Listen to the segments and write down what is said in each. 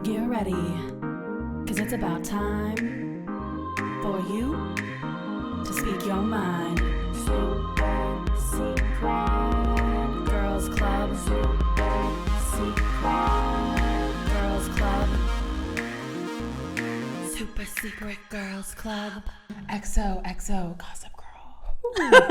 Get ready, cause it's about time for you to speak your mind. Super Secret Girls Club. Super Secret Girls Club. Super Secret Girls Club. XOXO Gossip Girl. Love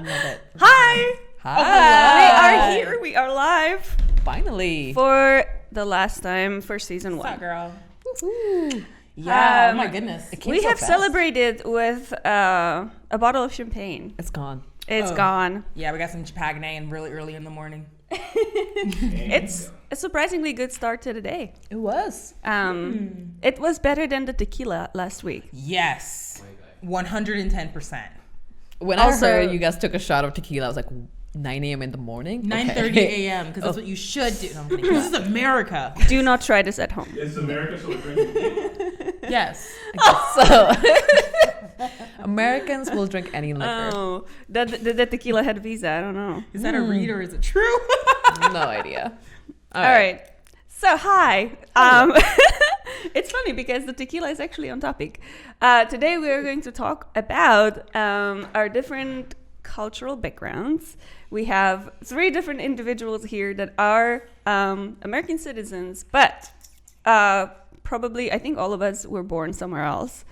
it. Hi. Hi. We are here. We are live. Finally. For the last time for season 1. What's up, girl? Woo-hoo. Yeah, oh my goodness. We so have fast. celebrated with a bottle of champagne. It's gone. It's gone. Yeah, we got some Champagne really early in the morning. It's a surprisingly good start to the day. It was. It was better than the tequila last week. Yes. 110%. When Also- I heard you guys took a shot of tequila, I was like, 9 a.m. in the morning? 9:30 a.m. because that's what you should do. No, I'm kidding. This is America. Do not try this at home. It's America, so we're drinking. Yes. So, Americans will drink any liquor. Oh, the tequila had visa. I don't know. Is that a read or is it true? No idea. All right. So, hi. It's funny because the tequila is actually on topic. Today we are going to talk about our different cultural backgrounds. We have 3 different individuals here that are American citizens, but probably I think all of us were born somewhere else.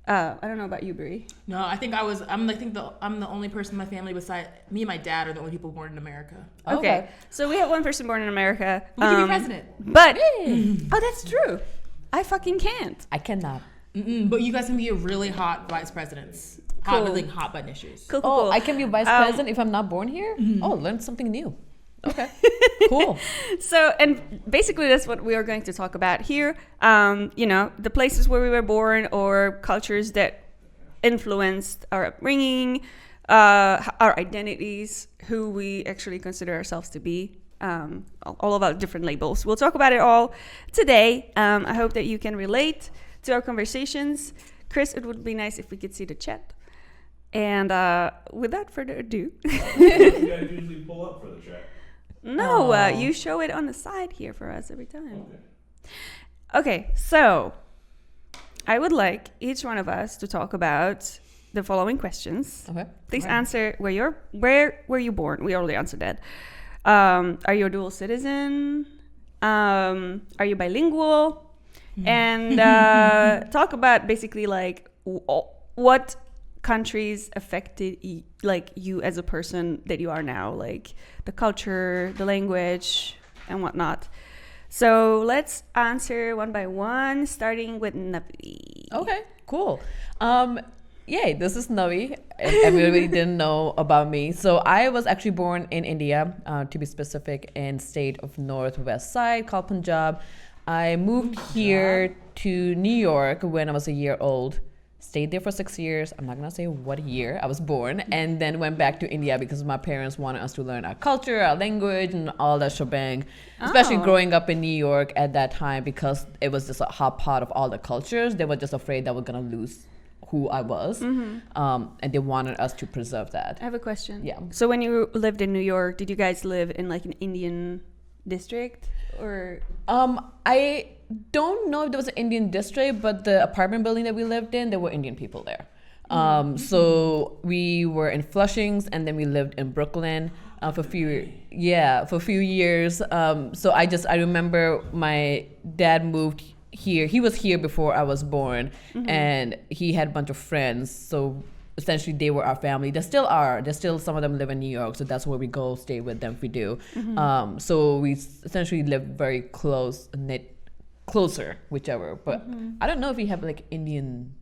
I don't know about you, Bree. No, I think I'm the only person in my family besides me and my dad are the only people born in America. Okay. So we have one person born in America. We can be president. But oh, that's true. I fucking can't. I cannot. But you guys can be a really hot vice presidents. Cool. Really hot button issues. Cool, cool, Oh, cool. I can be vice president if I'm not born here? Oh, learn something new. Okay. Cool. So, and basically that's what we are going to talk about here. You know, the places where we were born or cultures that influenced our upbringing, our identities, who we actually consider ourselves to be, all of our different labels. We'll talk about it all today. I hope that you can relate to our conversations. Chris, it would be nice if we could see the chat. And without further ado. You guys usually pull up for the chat. No, you show it on the side here for us every time. Okay, so I would like each one of us to talk about the following questions. Okay. Please answer where were you born? We already answered that. Are you a dual citizen? Are you bilingual? And talk about basically like what countries affected you as a person that you are now, like the culture, the language, and whatnot. So let's answer one by one, starting with Navi. Okay, cool. Yay, this is Navi. Everybody didn't know about me. So I was actually born in India, to be specific, in state of Northwest side called Punjab. I moved here to New York when I was a year old. Stayed there for 6 years. I'm not gonna say what year I was born, and then went back to India because my parents wanted us to learn our culture, our language, and all that shebang. Especially growing up in New York at that time, because it was just a hot pot of all the cultures. They were just afraid that we're gonna lose who I was, and they wanted us to preserve that. I have a question. Yeah. So when you lived in New York, did you guys live in like an Indian district or? I don't know if there was an Indian district, but the apartment building that we lived in, there were Indian people there. So we were in Flushings, and then we lived in Brooklyn for a few years. So I remember my dad moved here. He was here before I was born, and he had a bunch of friends. So essentially they were our family. They still are. There's still some of them live in New York, so that's where we go stay with them if we do. So we essentially live very closer, whichever. But I don't know if we have like Indian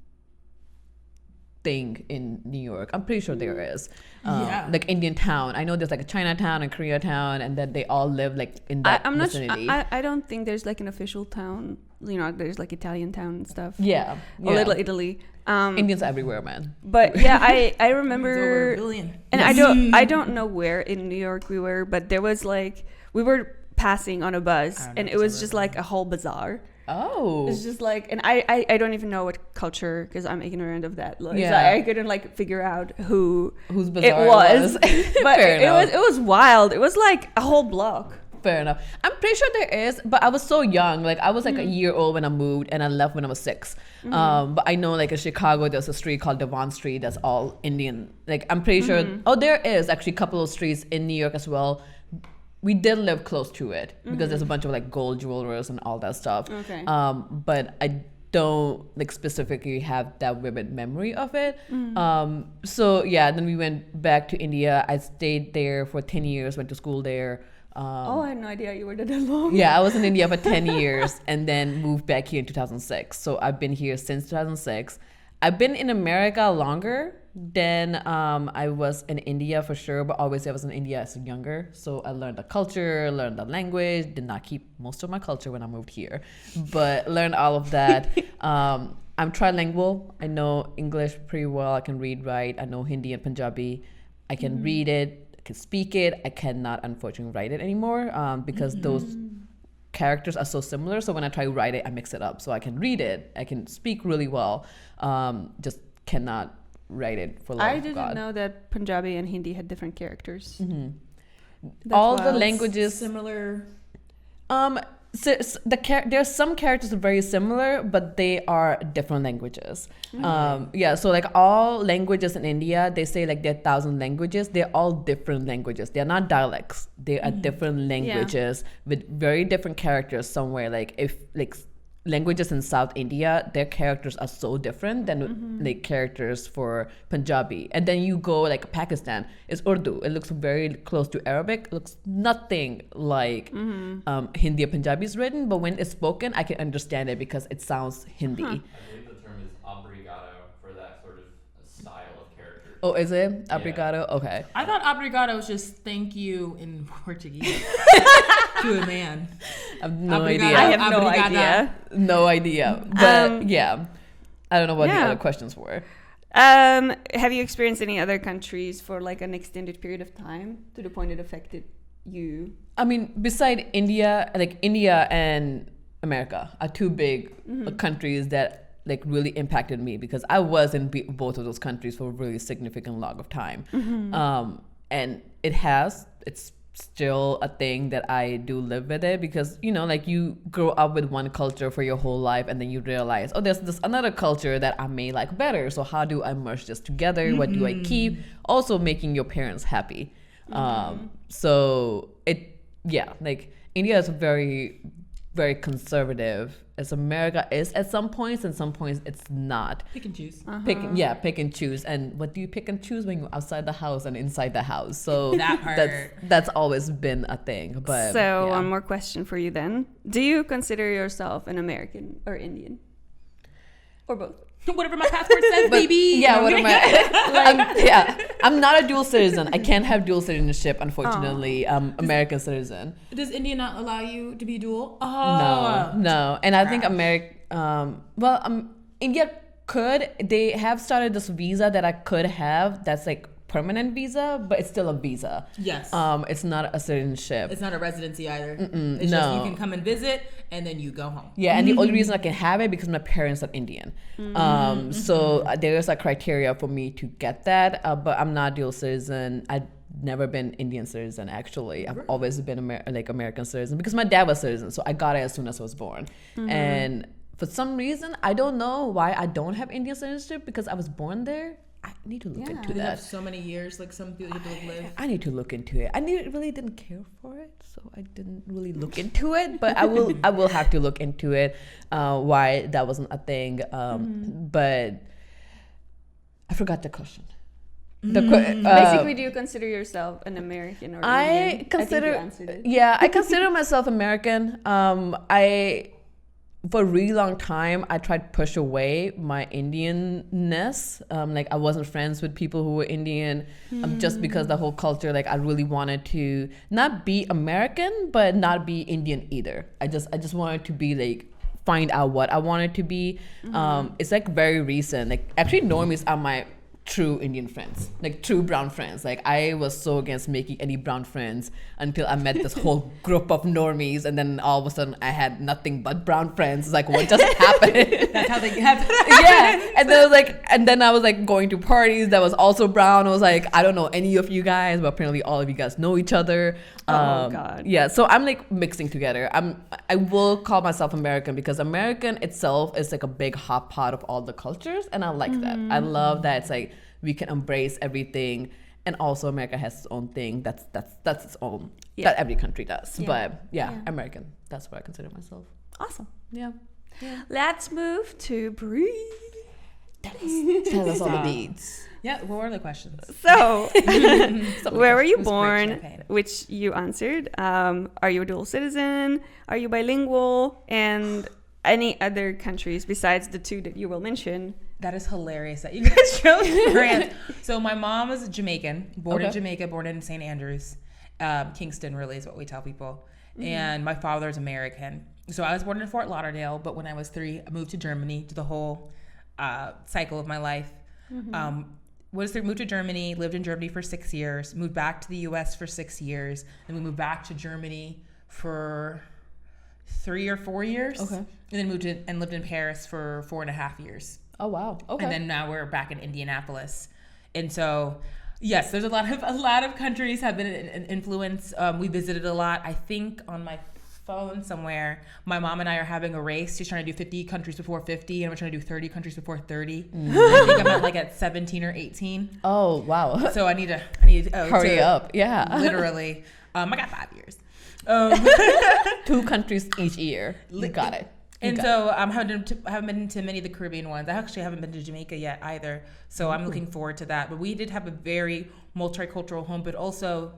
thing in New York. I'm pretty sure there is. Like Indian town. I know there's like a Chinatown and Koreatown, and that they all live like in that vicinity. I don't think there's like an official town. You know, there's like Italian town and stuff. Yeah. A little Italy. Indians everywhere, man. But yeah, I It's over remember, a billion. and I don't know where in New York we were, but there was like we were passing on a bus, and it was just like a whole bazaar. Oh. It's just like, and I don't even know what culture, because I'm ignorant of that. Like, Yeah. so I couldn't like figure out whose bizarre it was. But Fair enough. it was wild. It was like a whole block Fair enough. I'm pretty sure there is, but I was so young. Like I was like a year old when I moved, and I left when I was 6. But I know like in Chicago, there's a street called Devon Street that's all Indian. Like I'm pretty sure. Oh, there is actually a couple of streets in New York as well. We did live close to it because there's a bunch of like gold jewelers and all that stuff. Okay. But I don't like specifically have that vivid memory of it. So yeah, then we went back to India. I stayed there for 10 years, went to school there. I had no idea you were that long. Yeah, I was in India for 10 years and then moved back here in 2006. So I've been here since 2006. I've been in America longer than I was in India for sure, but obviously I was in India as younger. So I learned the culture, learned the language, did not keep most of my culture when I moved here, but learned all of that. I'm trilingual. I know English pretty well. I can read, write. I know Hindi and Punjabi. I can read it. I can speak it. I cannot unfortunately write it anymore because those characters are so similar. So when I try to write it, I mix it up. So I can read it. I can speak really well. Just cannot write it for love I of didn't God. know that Punjabi and Hindi had different characters. All the wild. languages Similar. there's some characters very similar, but they are different languages. Yeah, so like all languages in India, they say like there are 1,000 languages. They're all different languages. They're not dialects. They are different languages with very different characters somewhere. Like if like languages in South India, their characters are so different than like characters for Punjabi. And then you go like Pakistan, it's Urdu. It looks very close to Arabic. It looks nothing like Hindi or Punjabi is written, but when it's spoken, I can understand it because it sounds Hindi. I believe the term is obrigado for that sort of style of character. Oh, is it? Obrigado? Okay. I thought obrigado was just thank you in Portuguese to a man. I have no Obrigado. idea. I have no Obrigada. idea. No idea. But yeah, I don't know what the Yeah. other questions were. Have you experienced any other countries for like an extended period of time to the point it affected you? I mean, beside India, like India and America are two big countries that like really impacted me because I was in both of those countries for a really significant log of time. And it's still a thing that I do live with it because, you know, like you grow up with one culture for your whole life and then you realize, oh, there's this another culture that I may like better. So how do I merge this together? What do I keep? Also making your parents happy. So like India is very, very conservative as America is at some points, and some points it's not. Pick and choose. Pick and choose. And what do you pick and choose when you're outside the house and inside the house? So That part. that's always been a thing. But So yeah. one more question for you then. Do you consider yourself an American or Indian? Or both? Whatever my passport says, baby. Yeah, what am I? I'm not a dual citizen. I can't have dual citizenship, unfortunately. I'm American citizen. Does India not allow you to be dual? Oh. No. And I think India could. They have started this visa that I could have. That's like permanent visa, but it's still a visa. Yes. It's not a citizenship. It's not a residency either. It's just no. you can come and visit and then you go home. Yeah, and the only reason I can have it because my parents are Indian. So there is a criteria for me to get that, but I'm not dual citizen. I've never been Indian citizen, actually. I've always been American citizen because my dad was citizen, so I got it as soon as I was born. And for some reason, I don't know why I don't have Indian citizenship because I was born there. I need to look into Do they have that. so many years like some people live? I need to look into it. I really didn't care for it, so I didn't really look into it. But I will have to look into it. Why that wasn't a thing. But I forgot the question. Basically, do you consider yourself an American or Indian? I consider. I think you answered it. Yeah, I consider myself American. For a really long time, I tried to push away my Indianness. Like I wasn't friends with people who were Indian, just because the whole culture. Like I really wanted to not be American, but not be Indian either. I just wanted to be like find out what I wanted to be. It's like very recent. Like actually, Normies are my true Indian friends, like true brown friends. Like I was so against making any brown friends until I met this whole group of normies, and then all of a sudden I had nothing but brown friends. It's like, what just happened? That's how they have. Yeah, and then I was like going to parties that was also brown. I was like, I don't know any of you guys, but apparently all of you guys know each other. God. Yeah, so I'm like mixing together. I will call myself American because American itself is like a big hot pot of all the cultures, and I like that. I love that it's like we can embrace everything, and also America has its own thing that's its own that every country does. Yeah. But American. That's what I consider myself. Awesome. Yeah. Let's move to Bree. Tell us all the deeds. Yeah. What were the questions? So, where were you Who's born? champagne? Which you answered. Are you a dual citizen? Are you bilingual? And any other countries besides the two that you will mention? That is hilarious that you guys chose France. So my mom is Jamaican, born in Jamaica, born in St. Andrews. Kingston really is what we tell people. And my father's American. So I was born in Fort Lauderdale, but when I was 3, I moved to Germany, to the whole cycle of my life. Moved to Germany, lived in Germany for 6 years, moved back to the US for 6 years, then we moved back to Germany for 3 or 4 years. Okay. And then moved in and lived in Paris for 4.5 years. Oh wow. Okay. And then now we're back in Indianapolis. And so yes, there's a lot of countries have been an influence. We visited a lot. I think on my phone somewhere, my mom and I are having a race. She's trying to do 50 countries before 50, and I'm trying to do 30 countries before 30. I think I'm at 17 or 18. Oh wow. So I need to hurry up. Yeah. Literally. I got 5 years. 2 countries each year. You got it. And so I haven't been to many of the Caribbean ones. I actually haven't been to Jamaica yet either. So I'm looking forward to that. But we did have a very multicultural home, but also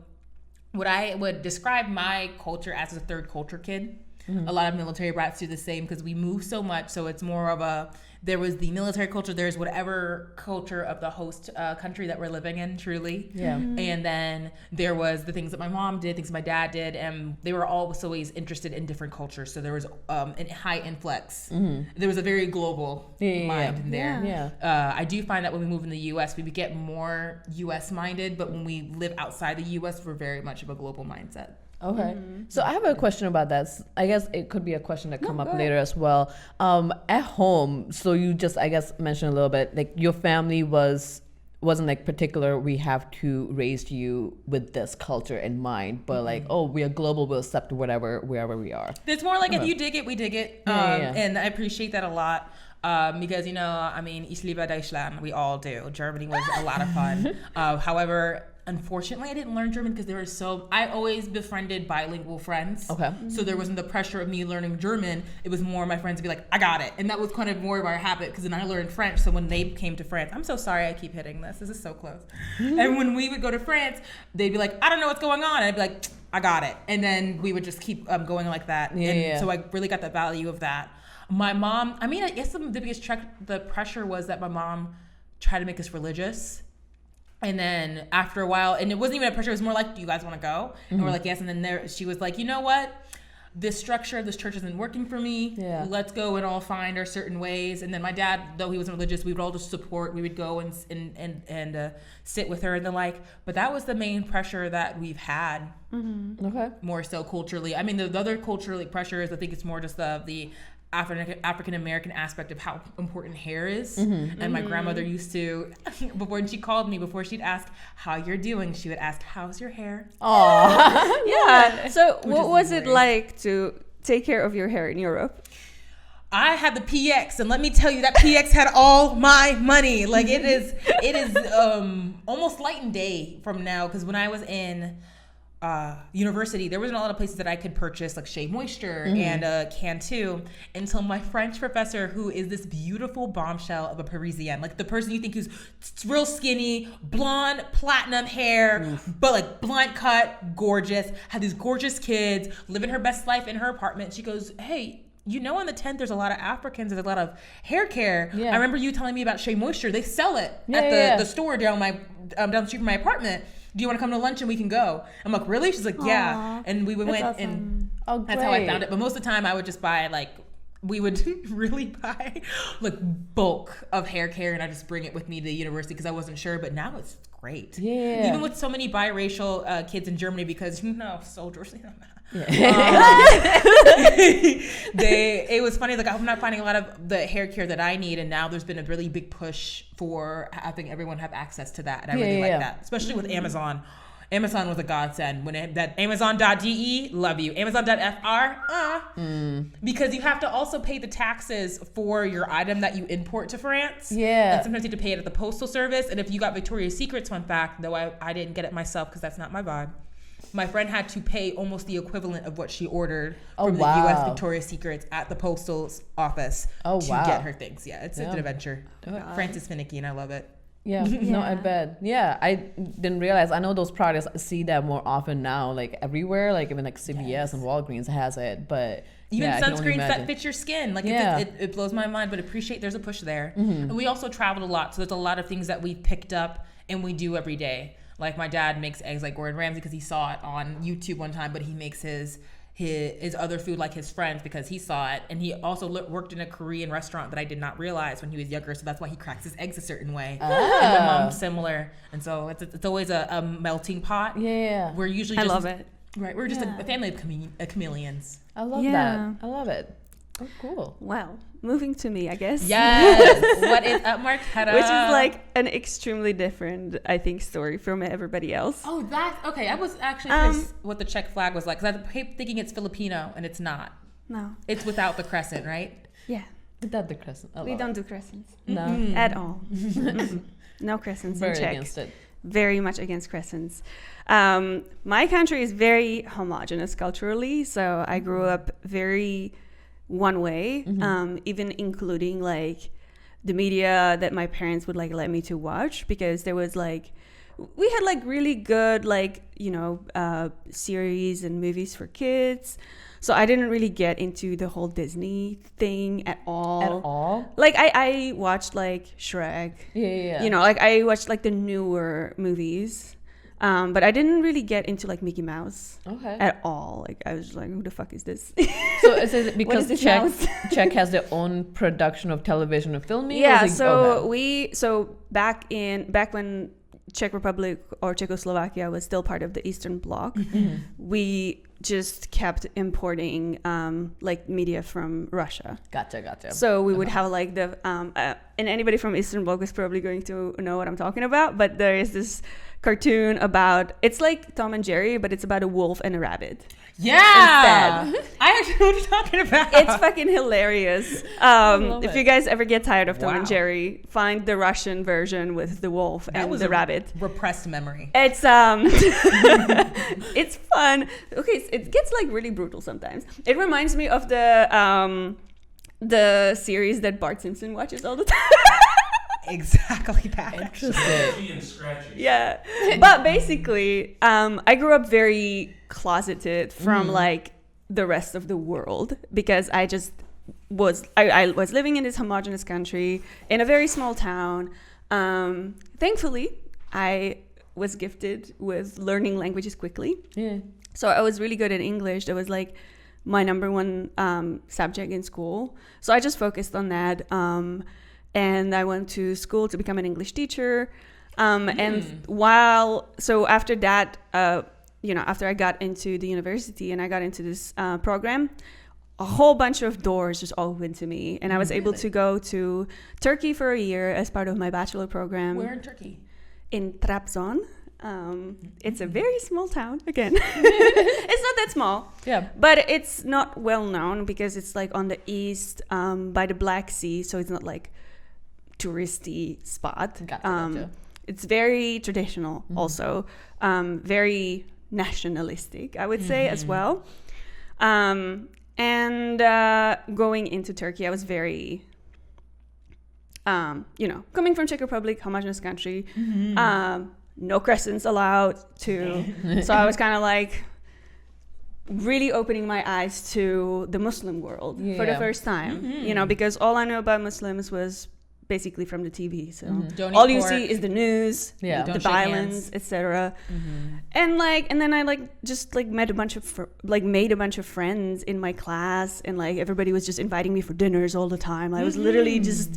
what I would describe my culture as a third culture kid. A lot of military brats do the same because we move so much. So it's more of there was the military culture, there's whatever culture of the host country that we're living in, truly. Yeah. And then there was the things that my mom did, things my dad did, and they were always interested in different cultures. So there was a high influx. There was a very global mind in there. Yeah. I do find that when we move in the U.S., we get more U.S. minded, but when we live outside the U.S., we're very much of a global mindset. Okay. So I have a question about that. I guess it could be a question that come up later as well. At home, so you just, I guess, mentioned a little bit, like your family wasn't like particular, we have to raise you with this culture in mind, but like, oh, we are global, we'll accept wherever we are. It's more like if you dig it, we dig it. And I appreciate that a lot. Because, ich liebe Deutschland, we all do. Germany was a lot of fun. However, unfortunately, I didn't learn German because I always befriended bilingual friends. Okay. So there wasn't the pressure of me learning German. It was more my friends to be like, I got it. And that was kind of more of our habit because then I learned French. So when they came to France, I'm so sorry I keep hitting this. This is so close. And when we would go to France, they'd be like, I don't know what's going on. And I'd be like, I got it. And then we would just keep going like that. So I really got the value of that. My mom, I guess the biggest the pressure was that my mom tried to make us religious. And then after a while, and it wasn't even a pressure, it was more like, do you guys want to go? And we're like, yes. And then she was like, you know what? This structure of this church isn't working for me. Yeah. Let's go and all find our certain ways. And then my dad, though he wasn't religious, we would all just support. We would go and sit with her and the like. But that was the main pressure that we've had. Okay. More so culturally. The other cultural pressures, I think it's more just the African American aspect of how important hair is. And my grandmother used to, before she called me, before she'd ask how you're doing, she would ask, how's your hair? Oh, yeah. So what was it like to take care of your hair in Europe? I had the PX, and let me tell you, that PX had all my money. Like it is almost light and day from now, because when I was in university, there wasn't a lot of places that I could purchase like Shea Moisture and Cantu until my French professor, who is this beautiful bombshell of a Parisienne, like the person you think who's real skinny, blonde, platinum hair, but like blunt cut, gorgeous, had these gorgeous kids, living her best life in her apartment. She goes, hey, on the 10th, there's a lot of Africans, there's a lot of hair care. I remember you telling me about Shea Moisture. They sell it at the store down the street from my apartment. Do you want to come to lunch and we can go? I'm like, really? She's like, yeah. And we went awesome. And that's how I found it. But most of the time I would just buy like we would really buy like bulk of hair care, and I just bring it with me to the university because I wasn't sure. But now it's great. Yeah. Even with so many biracial kids in Germany, because soldiers. It was funny. Like I'm not finding a lot of the hair care that I need, and now there's been a really big push for having everyone have access to that, and I really like that, especially with Amazon. Amazon was a godsend when that Amazon.de, love you. Amazon.fr, because you have to also pay the taxes for your item that you import to France. Yeah. And sometimes you have to pay it at the postal service. And if you got Victoria's Secrets, fun fact, though I didn't get it myself because that's not my vibe. My friend had to pay almost the equivalent of what she ordered from the U.S. Victoria's Secrets at the postal office to get her things. Yeah, it's an adventure. France is finicky and I love it. Yeah, no, I bet. Yeah, I didn't realize. I know those products, I see that more often now, like everywhere, like even like CVS and Walgreens has it, but even sunscreens that fit your skin. Like it blows my mind, but appreciate there's a push there. And we also traveled a lot, so there's a lot of things that we picked up and we do every day. Like my dad makes eggs like Gordon Ramsay because he saw it on YouTube one time, but he makes his other food like his friends because he saw it, and he also worked in a Korean restaurant that I did not realize when he was younger, so that's why he cracks his eggs a certain way. And my mom's similar, and so it's always a melting pot. Yeah, we're usually I love it. Right, we're just a family of chameleons. I love that. I love it. Oh, cool. Well, moving to me, I guess. Yes. What is up, Marketa? Which is like an extremely different, I think, story from everybody else. Oh, that's okay. I was actually curious what the Czech flag was like because I kept thinking it's Filipino and it's not. No. It's without the crescent, right? Yeah. Without the crescent. We don't do crescents. No. At all. No crescents in Czech. Very against it. Very much against crescents. My country is very homogenous culturally, so I grew up very one way, even including like the media that my parents would like let me to watch, because there was like we had like really good like series and movies for kids, so I didn't really get into the whole Disney thing at all. Like I watched like Shrek, like I watched like the newer movies. But I didn't really get into like Mickey Mouse at all. Like I was like, who the fuck is this? So is it because Czech has their own production of television and filming? Yeah. So back when Czech Republic or Czechoslovakia was still part of the Eastern Bloc, we just kept importing like media from Russia. Gotcha. So we would have like the and anybody from Eastern Bloc is probably going to know what I'm talking about. But there is this cartoon about, it's like Tom and Jerry, but it's about a wolf and a rabbit. Yeah, instead. I actually know what you're talking about. It's fucking hilarious. If you guys ever get tired of Tom and Jerry, find the Russian version with the wolf and the rabbit. Repressed memory. It's it's fun. Okay, it gets like really brutal sometimes. It reminds me of the series that Bart Simpson watches all the time. Exactly that. Interesting. Yeah, but basically, I grew up very closeted from like the rest of the world because I just was I was living in this homogenous country in a very small town. Thankfully, I was gifted with learning languages quickly. Yeah. So I was really good at English. That was like my number one subject in school. So I just focused on that. And I went to school to become an English teacher. And after that, after I got into the university and I got into this program, a whole bunch of doors just opened to me. And I was able to go to Turkey for a year as part of my bachelor program. Where in Turkey? In Trabzon. It's a very small town, again. It's not that small. Yeah. But it's not well known because it's like on the east by the Black Sea. So it's not like touristy spot. Gotcha. It's very traditional also, very nationalistic, I would say, as well. And going into Turkey, I was very, coming from Czech Republic, homogenous country, no crescents allowed to. So I was kind of like really opening my eyes to the Muslim world for the first time, because all I knew about Muslims was basically from the TV. So Don't all eat you pork. see is the news, Yeah. Don't the shake violence, hands. etc. And then I just met a bunch of made a bunch of friends in my class, and like everybody was just inviting me for dinners all the time. I was literally just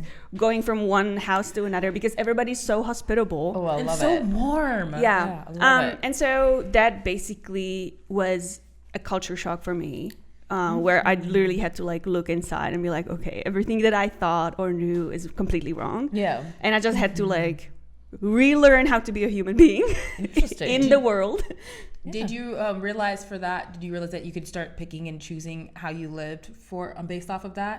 going from one house to another because everybody's so hospitable. Oh, I And love so it. warm. Yeah. I love it. And so that basically was a culture shock for me, where I literally had to like look inside and be like, okay, everything that I thought or knew is completely wrong. Yeah. And I just had to like relearn how to be a human being Interesting. in the world. Did you realize that you could start picking and choosing how you lived based off of that?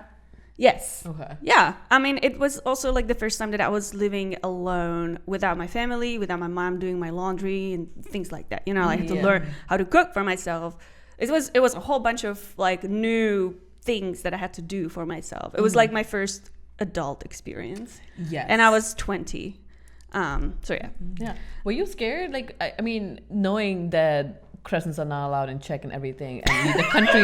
Yes. Okay. Yeah. I mean, it was also like the first time that I was living alone without my family, without my mom doing my laundry and things like that. You know, I had to Yeah. learn how to cook for myself. It was a whole bunch of like new things that I had to do for myself. It was like my first adult experience. Yes. And I was 20. So yeah. Yeah. Were you scared? Like, I mean, knowing that crescents are not allowed in Czech and everything, and the country,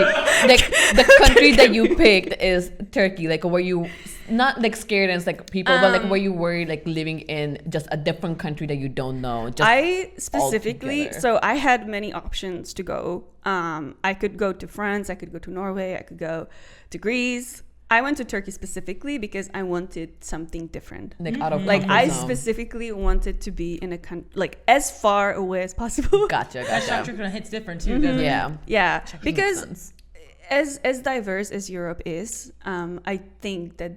like the country that you picked is Turkey. Like, were you not like scared as like people, but like were you worried like living in just a different country that you don't know? Just I specifically, altogether? so I had many options to go. I could go to France, I could go to Norway, I could go to Greece. I went to Turkey specifically because I wanted something different. like out of Like comfort I zone. specifically wanted to be in a country like as far away as possible. Gotcha. That Gotcha. structure hits different too, doesn't it? Yeah. Yeah, Makes because sense. as diverse as Europe is, I think that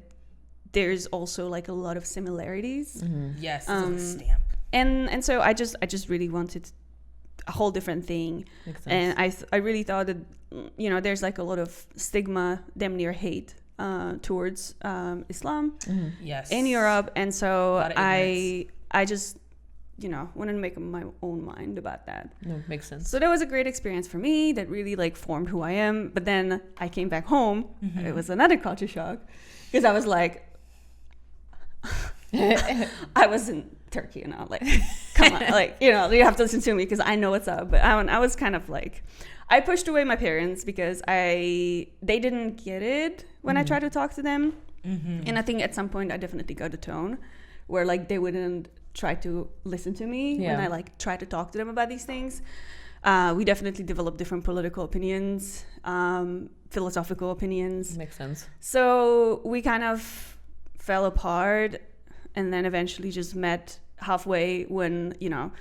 there's also like a lot of similarities. Yes, it's like a stamp. And so I just really wanted a whole different thing. Makes sense. And I really thought that, you know, there's like a lot of stigma, damn near hate towards Islam Yes. in Europe. And so lot of I just, you know, wanted to make my own mind about that. No, makes sense. So that was a great experience for me that really like formed who I am. But then I came back home. It was another culture shock because I was like, I was in Turkey, you know, like, come on, like, you know, you have to listen to me because I know what's up. But I was kind of like, I pushed away my parents because they didn't get it when I tried to talk to them. And I think at some point I definitely got a tone where like they wouldn't try to listen to me when I like tried to talk to them about these things. We definitely developed different political opinions, philosophical opinions. Makes sense. So we kind of fell apart and then eventually just met halfway when, you know,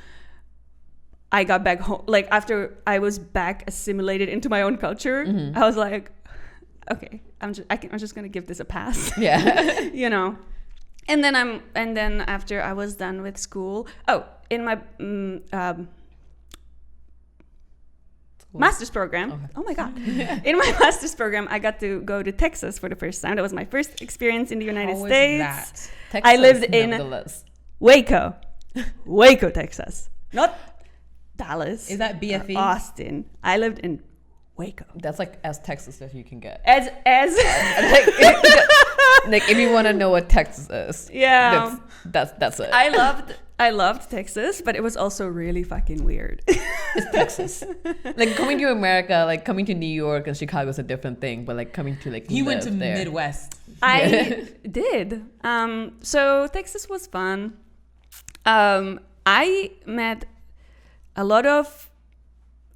I got back home. Like after I was back assimilated into my own culture, I was like, okay, I'm just gonna give this a pass. Yeah. You know. And then after I was done with school, in my master's program. Okay. Oh my God. In my master's program, I got to go to Texas for the first time. That was my first experience in the United How was States. that? Texas, I lived in nevertheless. Waco, Texas, not Dallas. Is that BFE? or Austin. I lived in Waco. That's like as Texas as you can get. As Like if you want to know what Texas is, yeah. that's it. I loved Texas, but it was also really fucking weird. It's Texas. Like coming to America, like coming to New York and Chicago is a different thing, but like coming to like You went to live there. Midwest. I did. So Texas was fun. I met a lot of,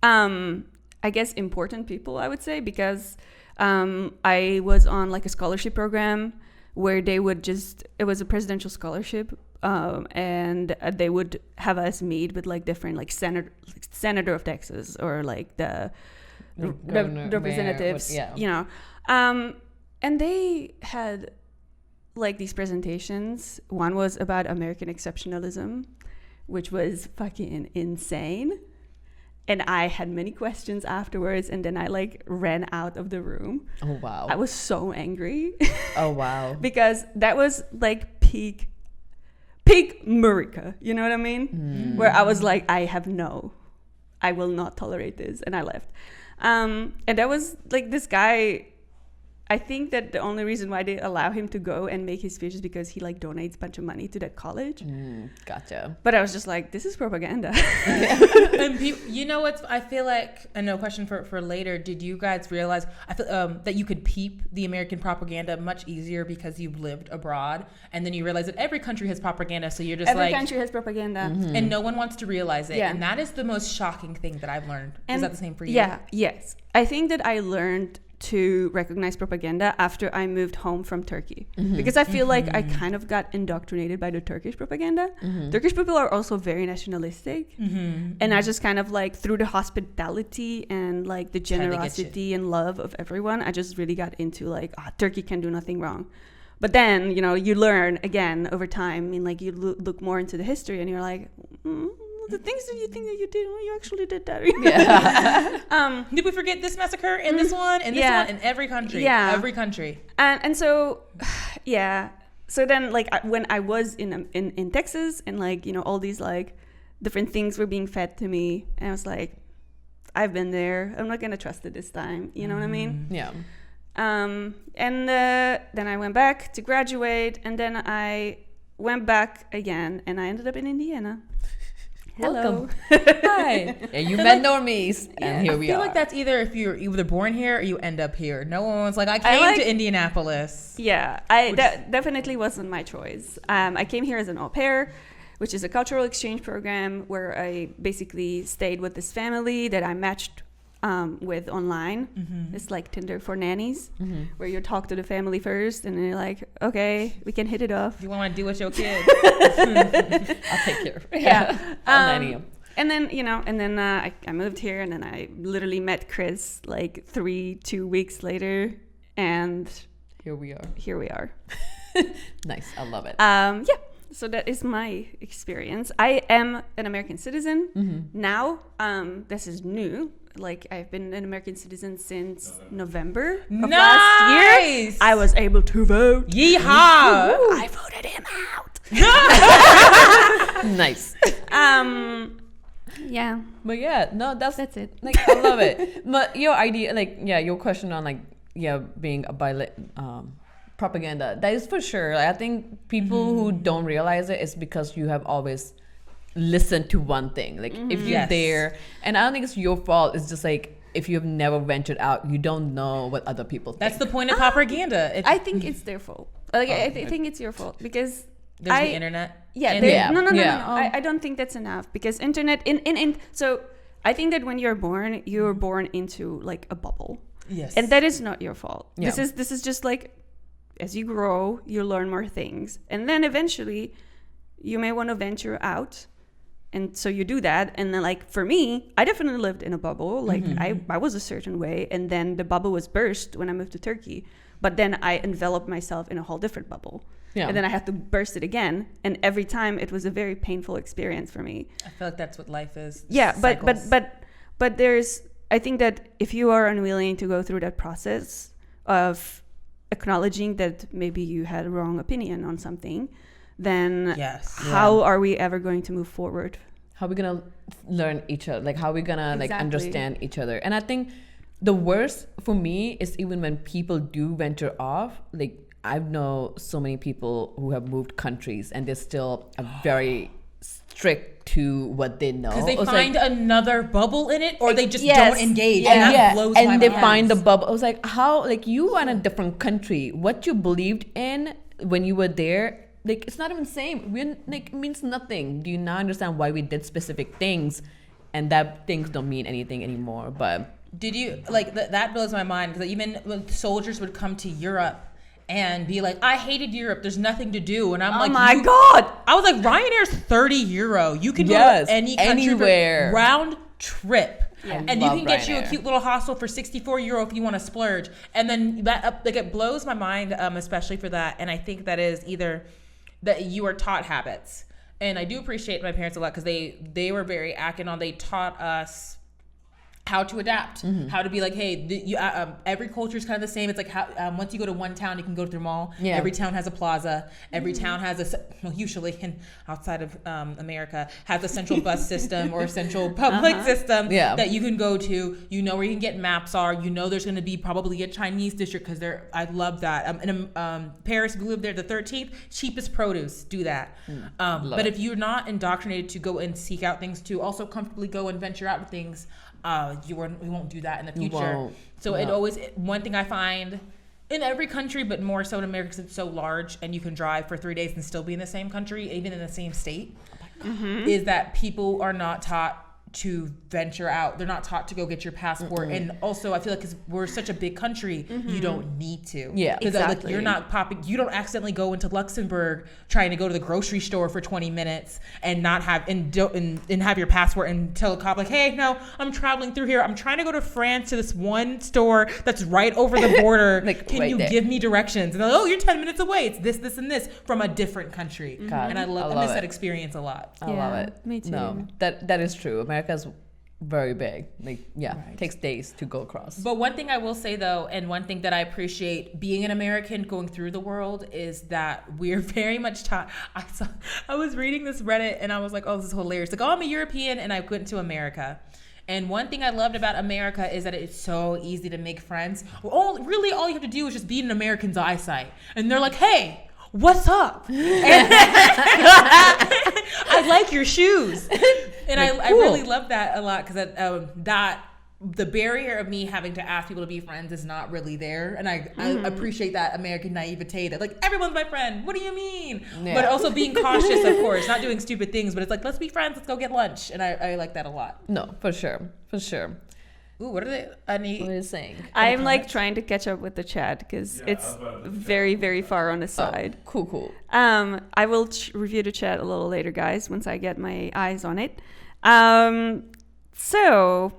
I guess, important people, I would say, because I was on like a scholarship program where they would it was a presidential scholarship, and they would have us meet with like different like senator of Texas or like the Governor, representatives, mayor, you know. And they had like these presentations. One was about American exceptionalism, which was fucking insane. And I had many questions afterwards, and then I like ran out of the room. Oh wow. I was so angry Oh wow. because that was like peak Murica, you know what I mean? Where I was like, I will not tolerate this, and I left. And that was like this guy. I think that the only reason why they allow him to go and make his speech is because he like donates a bunch of money to that college. Gotcha. But I was just like, this is propaganda. And you know what? I feel like, and no question for later, did you guys realize I feel, that you could peep the American propaganda much easier because you've lived abroad, and then you realize that every country has propaganda, so you're just Every country has propaganda. and no one wants to realize it. Yeah. And that is the most shocking thing that I've learned. And is that the same for you? Yeah, yes. I think that I learned to recognize propaganda after I moved home from Turkey. Because I feel like I kind of got indoctrinated by the Turkish propaganda. Turkish people are also very nationalistic. And I just kind of like, through the hospitality and like the generosity and love of everyone, I just really got into like, Turkey can do nothing wrong. But then, you know, you learn again over time. I mean, like you look more into the history and you're like, the things that you think that you did, well, you actually did that. Yeah. Did we forget this massacre and this one and this one in every country? Yeah. Every country. And so, yeah. So then, like, when I was in Texas and, like, you know, all these, like, different things were being fed to me. And I was like, I've been there. I'm not going to trust it this time. You know what I mean? Yeah. And then I went back to graduate. And then I went back again. And I ended up in Indiana. Hello. Hi. Yeah, you met Normies, and here we I feel are. like that's either if you're either born here or you end up here. No one's like, I came to Indianapolis. Yeah, that definitely wasn't my choice. I came here as an au pair, which is a cultural exchange program where I basically stayed with this family that I matched with online. It's like Tinder for nannies, where you talk to the family first, and then you're like, okay, we can hit it off. You want to do with your kid? I'll take care. Yeah. I'll nanny him. And then, you know, I moved here, and then I literally met Chris like 2 weeks later, and Here we are. Nice. I love it. yeah. So that is my experience. I am an American citizen now. This is new. Like, I've been an American citizen since November of last year. I was able to vote. Yeehaw! I voted him out. Nice. Yeah. But yeah, no, that's it. Like, I love it. But your idea, like, yeah, your question on, like, yeah, being a propaganda, that is for sure. Like, I think people who don't realize it is because you have always listened to one thing. Like, if you're there, and I don't think it's your fault. It's just like, if you've never ventured out, you don't know what other people think. That's the point of propaganda. I think it's their fault. Like, I think it's your fault because There's the internet. Yeah. No. Yeah. I don't think that's enough because internet so I think that when you're born into like a bubble. Yes. And that is not your fault. Yeah. This is just like, as you grow, you learn more things, and then eventually you may want to venture out, and so you do that. And then, like, for me, I definitely lived in a bubble. Like, I was a certain way, and then the bubble was burst when I moved to Turkey, but then I enveloped myself in a whole different bubble. Yeah. And then I had to burst it again, and every time it was a very painful experience for me. I feel like that's what life is. Yeah, Cycles. but there's, I think that if you are unwilling to go through that process of acknowledging that maybe you had a wrong opinion on something, then how are we ever going to move forward? How are we gonna learn each other? Like, how are we gonna like Exactly. understand each other? And I think the worst for me is even when people do venture off. Like, I know so many people who have moved countries and they're still very strict to what they know. Because they It's find like, another bubble in it, or they just Yes. don't engage. Yeah. And that blows my and they mind. find the bubble. I was like, how? Like, you are in a different country. What you believed in when you were there, like, it's not even the same. Like, it means nothing. Do you now understand why we did specific things, and that things don't mean anything anymore? But Did you like that blows my mind, because even when soldiers would come to Europe and be like, I hated Europe, there's nothing to do, and I'm like, Oh my God. I was like, Ryanair's €30. You can go Yes, to any country anywhere. round trip. Yeah. And you love can get you a Ryanair. cute little hostel for €64 if you want to splurge. And then that like, it blows my mind, especially for that. And I think that is either that you are taught habits. And I do appreciate my parents a lot, because they were very acting on. They taught us how to adapt, how to be like, hey, every culture is kind of the same. It's like how once you go to one town, you can go to the mall. Yeah. Every town has a plaza. Every town has usually outside of America, has a central bus system or a central public system that you can go to. You know where you can get maps are. You know there's going to be probably a Chinese district because I love that. In Paris, we live there the 13th, cheapest produce. Do that. But if you're not indoctrinated to go and seek out things to also comfortably go and venture out with things, we won't do that in the future. So it always, one thing I find in every country, but more so in America because it's so large and you can drive for 3 days and still be in the same country, even in the same state, is that people are not taught to venture out. They're not taught to go get your passport. And also I feel like because we're such a big country, you don't need to. Yeah, because like, you're not popping, you don't accidentally go into Luxembourg trying to go to the grocery store for 20 minutes and not have and have your passport and tell a cop like, hey, no, I'm traveling through here. I'm trying to go to France to this one store that's right over the border. Like, can right you there. give me directions? And they're like, oh, you're 10 minutes away. It's this, and this from a different country. And I miss that experience a lot. I love it. Me too. No, that is true. America's very big. Like, takes days to go across. But one thing I will say though, and one thing that I appreciate being an American going through the world is that we're very much taught. I was reading this Reddit and I was like, oh, this is hilarious. Like, oh, I'm a European and I went to America. And one thing I loved about America is that it's so easy to make friends. All you have to do is just be in an American's eyesight. And they're like, hey, what's up? I like your shoes. And I really love that a lot because that the barrier of me having to ask people to be friends is not really there. And I appreciate that American naivete that like, everyone's my friend. What do you mean? Yeah. But also being cautious, of course, not doing stupid things, but it's like, let's be friends. Let's go get lunch. And I like that a lot. No, for sure. Ooh, what are they? What are you saying? I'm like trying to catch up with the chat because it's very, very far on the side. Cool. I will review the chat a little later, guys, once I get my eyes on it. So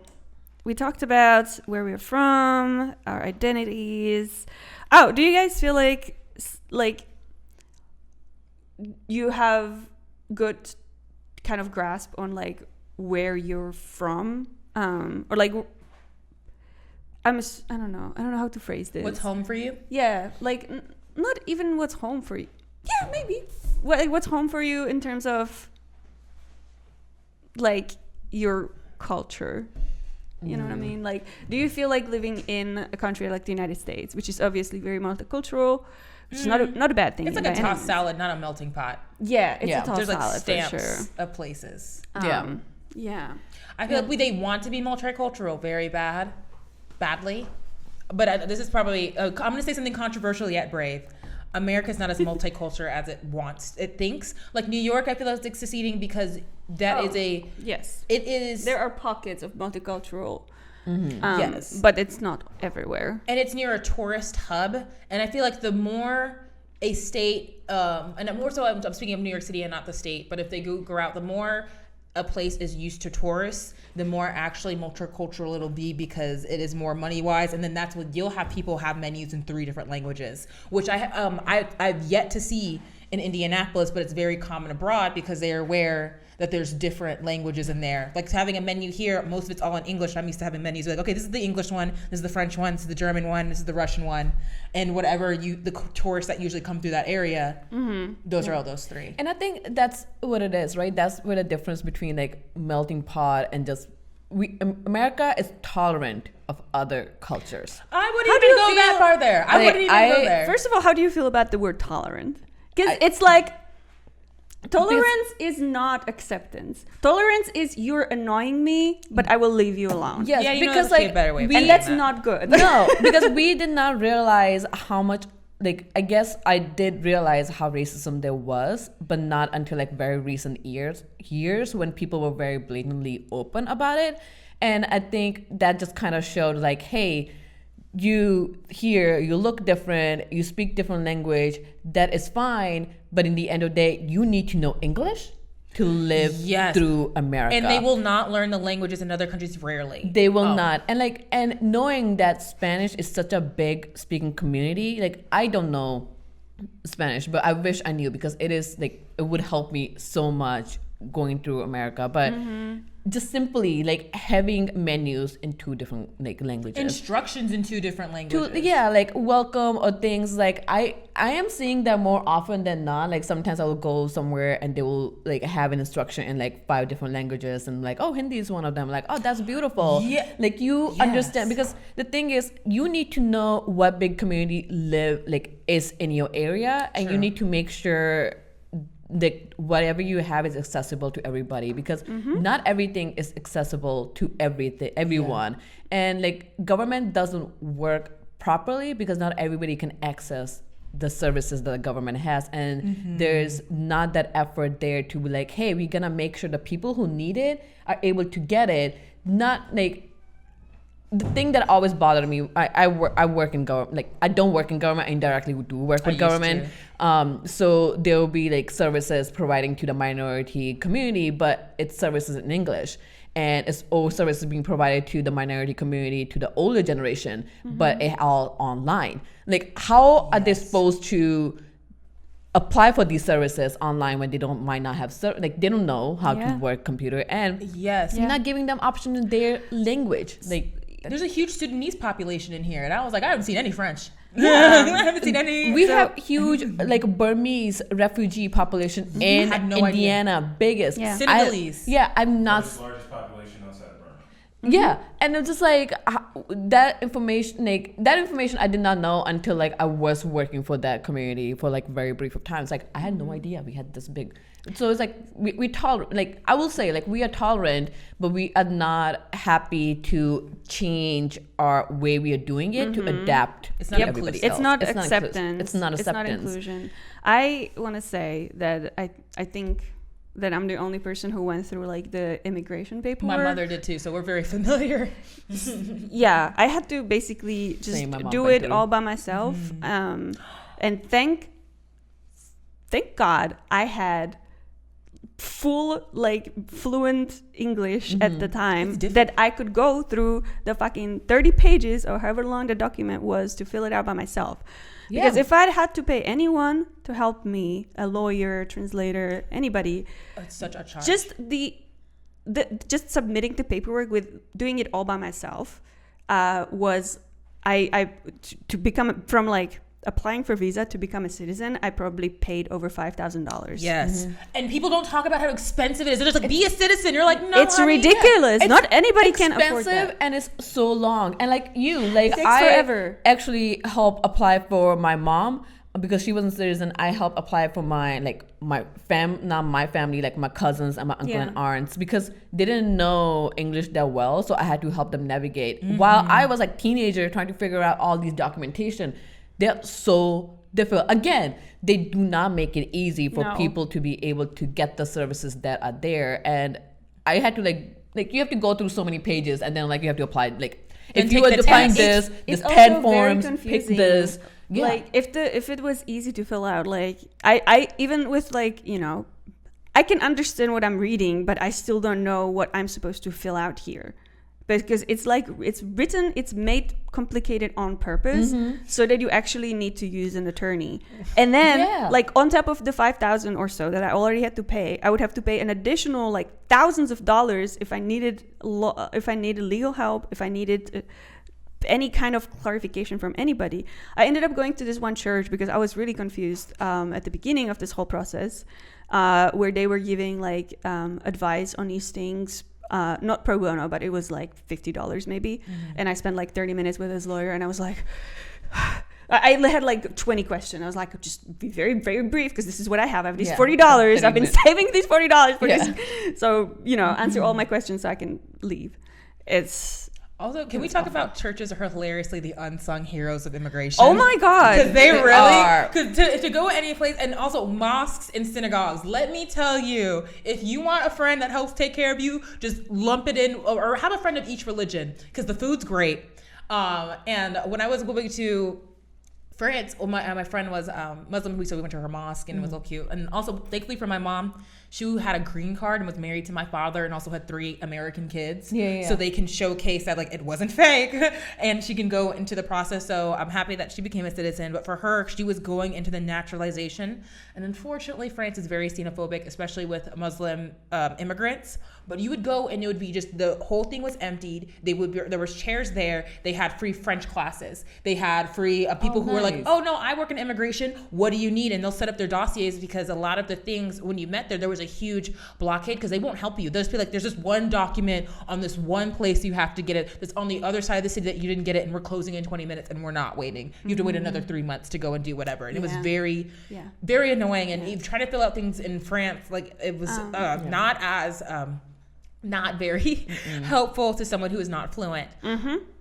we talked about where we're from, our identities. Oh, do you guys feel like you have good kind of grasp on like where you're from, or like? I don't know how to phrase this. What's home for you? Yeah, like not even what's home for you. Yeah, maybe. What's home for you in terms of like your culture? You know what I mean? Like, do you feel like living in a country like the United States, which is obviously very multicultural, which is not a bad thing? It's like a tossed salad, not a melting pot. Yeah, it's a tossed There's like salad stamps for sure. of places. Yeah. I feel like they want to be multicultural very badly. But this is probably, I'm going to say something controversial yet brave. America's not as multicultural as it thinks. Like New York, I feel like it's succeeding because yes. It is. There are pockets of multicultural. Yes. But it's not everywhere. And it's near a tourist hub. And I feel like the more a state, and more so I'm speaking of New York City and not the state, but if they go out, the more a place is used to tourists, the more actually multicultural it'll be because it is more money wise. And then that's what you'll have people have menus in 3 different languages, which I've yet to see in Indianapolis, but it's very common abroad because they are aware that there's different languages in there. Like having a menu here, most of it's all in English. I'm used to having menus like, okay, this is the English one, this is the French one, this is the German one, this is the Russian one, and whatever the tourists that usually come through that area, those are all those 3. And I think that's what it is, right? That's where the difference between like melting pot and just America is tolerant of other cultures. I wouldn't even go that far there. I wouldn't even go there. First of all, how do you feel about the word tolerant? Because it's like tolerance is not acceptance. Tolerance is you're annoying me, but I will leave you alone. Yes, yeah, because like a better way and that's not good. No, because we did not realize how much. Like, I guess I did realize how racism there was, but not until like very recent years when people were very blatantly open about it. And I think that just kind of showed like, hey, you look different, you speak different language, that is fine. But in the end of the day, you need to know English to live through America. And they will not learn the languages in other countries rarely. They will not. And knowing that Spanish is such a big speaking community, like I don't know Spanish, but I wish I knew because it is like it would help me so much going through America. But just simply like having menus in 2 different like languages, instructions in 2 different languages. Like welcome or things like I am seeing that more often than not. Like sometimes I will go somewhere and they will like have an instruction in like 5 different languages, and like, oh, Hindi is one of them, like, oh, that's beautiful. Yeah. Like you understand, because the thing is you need to know what big community is in your area, and you need to make sure that whatever you have is accessible to everybody, because not everything is accessible to everyone. And like government doesn't work properly because not everybody can access the services that the government has, and there's not that effort there to be like, hey, we're gonna make sure the people who need it are able to get it. Not like the thing that always bothered me, I work in government. Like I don't work in government, I indirectly do work with government. So there will be like services providing to the minority community, but it's services in English, and it's all services being provided to the minority community, to the older generation, but it all online. Like how are they supposed to apply for these services online when they might not have they don't know how to work computer, and you're not giving them option in their language. Like there's a huge Sudanese population in here, and I was like, I haven't seen any French. I haven't seen any. We have huge like Burmese refugee population in Indiana, biggest. Senegalese. I'm not. It's the largest population outside of Burma. Yeah, and it's just like that information I did not know until like I was working for that community for like very brief of time. It's like I had no idea we had this big. So it's like we tolerate, like I will say, like we are tolerant, but we are not happy to change our way we are doing it to adapt. It's not everybody else. It's not acceptance. It's not acceptance. It's not inclusion. I want to say that I think that I'm the only person who went through like the immigration paperwork. My mother did too, so we're very familiar. Yeah, I had to basically just do it all by myself. And thank God I had full like fluent English at the time that I could go through the fucking 30 pages or however long the document was to fill it out by myself. Because if I'd had to pay anyone to help me, a lawyer, translator, anybody, it's such a charge. just just submitting the paperwork with doing it all by myself was to become from like applying for visa to become a citizen, I probably paid over $5,000. Yes. And people don't talk about how expensive it is. They're just like, be a citizen. You're like, no, it's ridiculous. Not anybody can afford that. It's expensive and it's so long. And like it takes forever. Actually helped apply for my mom because she wasn't a citizen. I helped apply for not my family, like my cousins and my uncle and aunts, because they didn't know English that well. So I had to help them navigate. While I was like teenager trying to figure out all these documentation. They're so difficult. Again, they do not make it easy for people to be able to get the services that are there. And I had to like you have to go through so many pages, and then like you have to apply if you were applying this 10 forms, pick this. Yeah. Like if it was easy to fill out, like I even with like, you know, I can understand what I'm reading, but I still don't know what I'm supposed to fill out here. Because it's like it's made complicated on purpose so that you actually need to use an attorney. And then like on top of the $5,000 or so that I already had to pay, I would have to pay an additional like thousands of dollars if I needed legal help, if I needed any kind of clarification from anybody. I ended up going to this one church because I was really confused at the beginning of this whole process, where they were giving like advice on these things. Not pro bono, but it was like $50 maybe. And I spent like 30 minutes with his lawyer, and I was like, I had like 20 questions. I was like, just be very, very brief, because this is what I have. I have these $40. I've been saving these $40 for this. So, you know, answer all my questions so I can leave. Also, can we talk about churches are hilariously the unsung heroes of immigration? Oh my God. Because they really, because to go any place, and also mosques and synagogues, let me tell you, if you want a friend that helps take care of you, just lump it in, or have a friend of each religion, because the food's great. And when I was going to France, well, my friend was Muslim, so we went to her mosque and it was all cute. And also, thankfully for my mom, she had a green card and was married to my father and also had 3 American kids. So they can showcase that like it wasn't fake and she can go into the process. So I'm happy that she became a citizen. But for her, she was going into the naturalization. And unfortunately, France is very xenophobic, especially with Muslim immigrants. But you would go and it would be just the whole thing was emptied. There was chairs there. They had free French classes. They had free people who were like, oh no, I work in immigration. What do you need? And they'll set up their dossiers because a lot of the things when you met there was a huge blockade because they won't help you. They'll just be like, there's just one document on this one place you have to get it. That's on the other side of the city that you didn't get it, and we're closing in 20 minutes and we're not waiting. You have to wait another 3 months to go and do whatever. And it was very, very annoying. And you try to fill out things in France, like it was not as not very helpful to someone who is not fluent.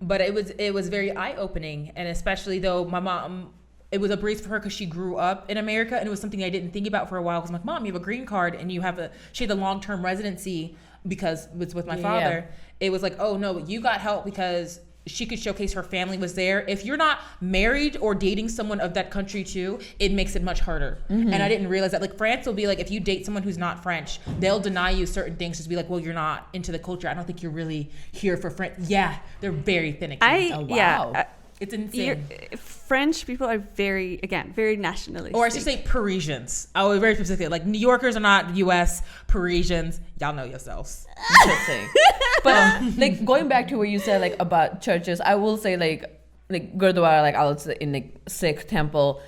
But it was very eye-opening, and especially though my mom, it was a breeze for her because she grew up in America, and it was something I didn't think about for a while because I'm like, Mom, you have a green card and she had a long-term residency because it's with my father. It was like, oh no, you got help because she could showcase her family was there. If you're not married or dating someone of that country too, it makes it much harder. And I didn't realize that. Like France will be like, if you date someone who's not French, they'll deny you certain things. Just be like, well, you're not into the culture. I don't think you're really here for France. Yeah, they're very finicky. It's insane. French people are very nationalistic. Or I should say Parisians. I was very specific. Like New Yorkers are not U.S. Parisians. Y'all know yourselves. Interesting. But like going back to what you said like about churches, I will say like Gurdwara, like I'll say in like Sikh temple.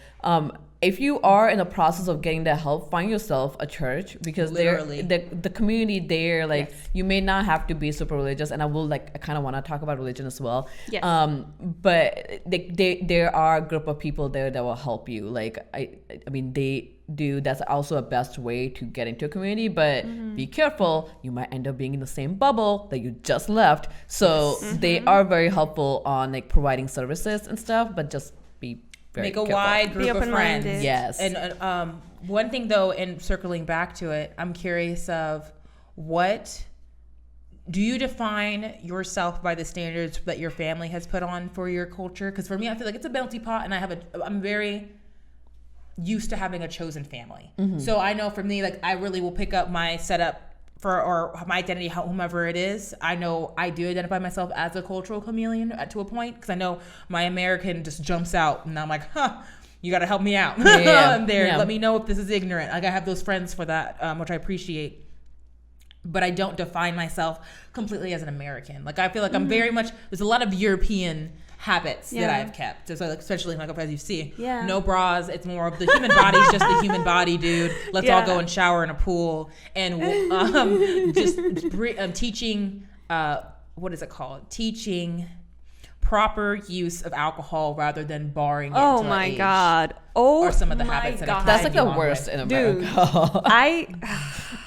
If you are in the process of getting that help, find yourself a church because the community there, like you may not have to be super religious, and I kind of want to talk about religion as well. But there are a group of people there that will help you. Like I mean they do. That's also a best way to get into a community, but be careful. You might end up being in the same bubble that you just left. So they are very helpful on like providing services and stuff, but just be make a wide group of friends. Yes. And one thing though, and circling back to it, I'm curious of what do you define yourself by the standards that your family has put on for your culture? Because for me, I feel like it's a melting pot, and I'm very used to having a chosen family. So I know for me, like I really will pick up my setup or my identity, whomever it is. I know I do identify myself as a cultural chameleon to a point because I know my American just jumps out and I'm like, you got to help me out. Let me know if this is ignorant. Like I have those friends for that, which I appreciate. But I don't define myself completely as an American. Like I feel like I'm very much, there's a lot of European habits that I've kept. So like, especially like as you see, no bras. It's more of the human body's just the human body, dude. Let's all go and shower in a pool and teaching. What is it called? Teaching proper use of alcohol rather than barring it. Oh my age. God! Or some of the habits that that's like the worst in America.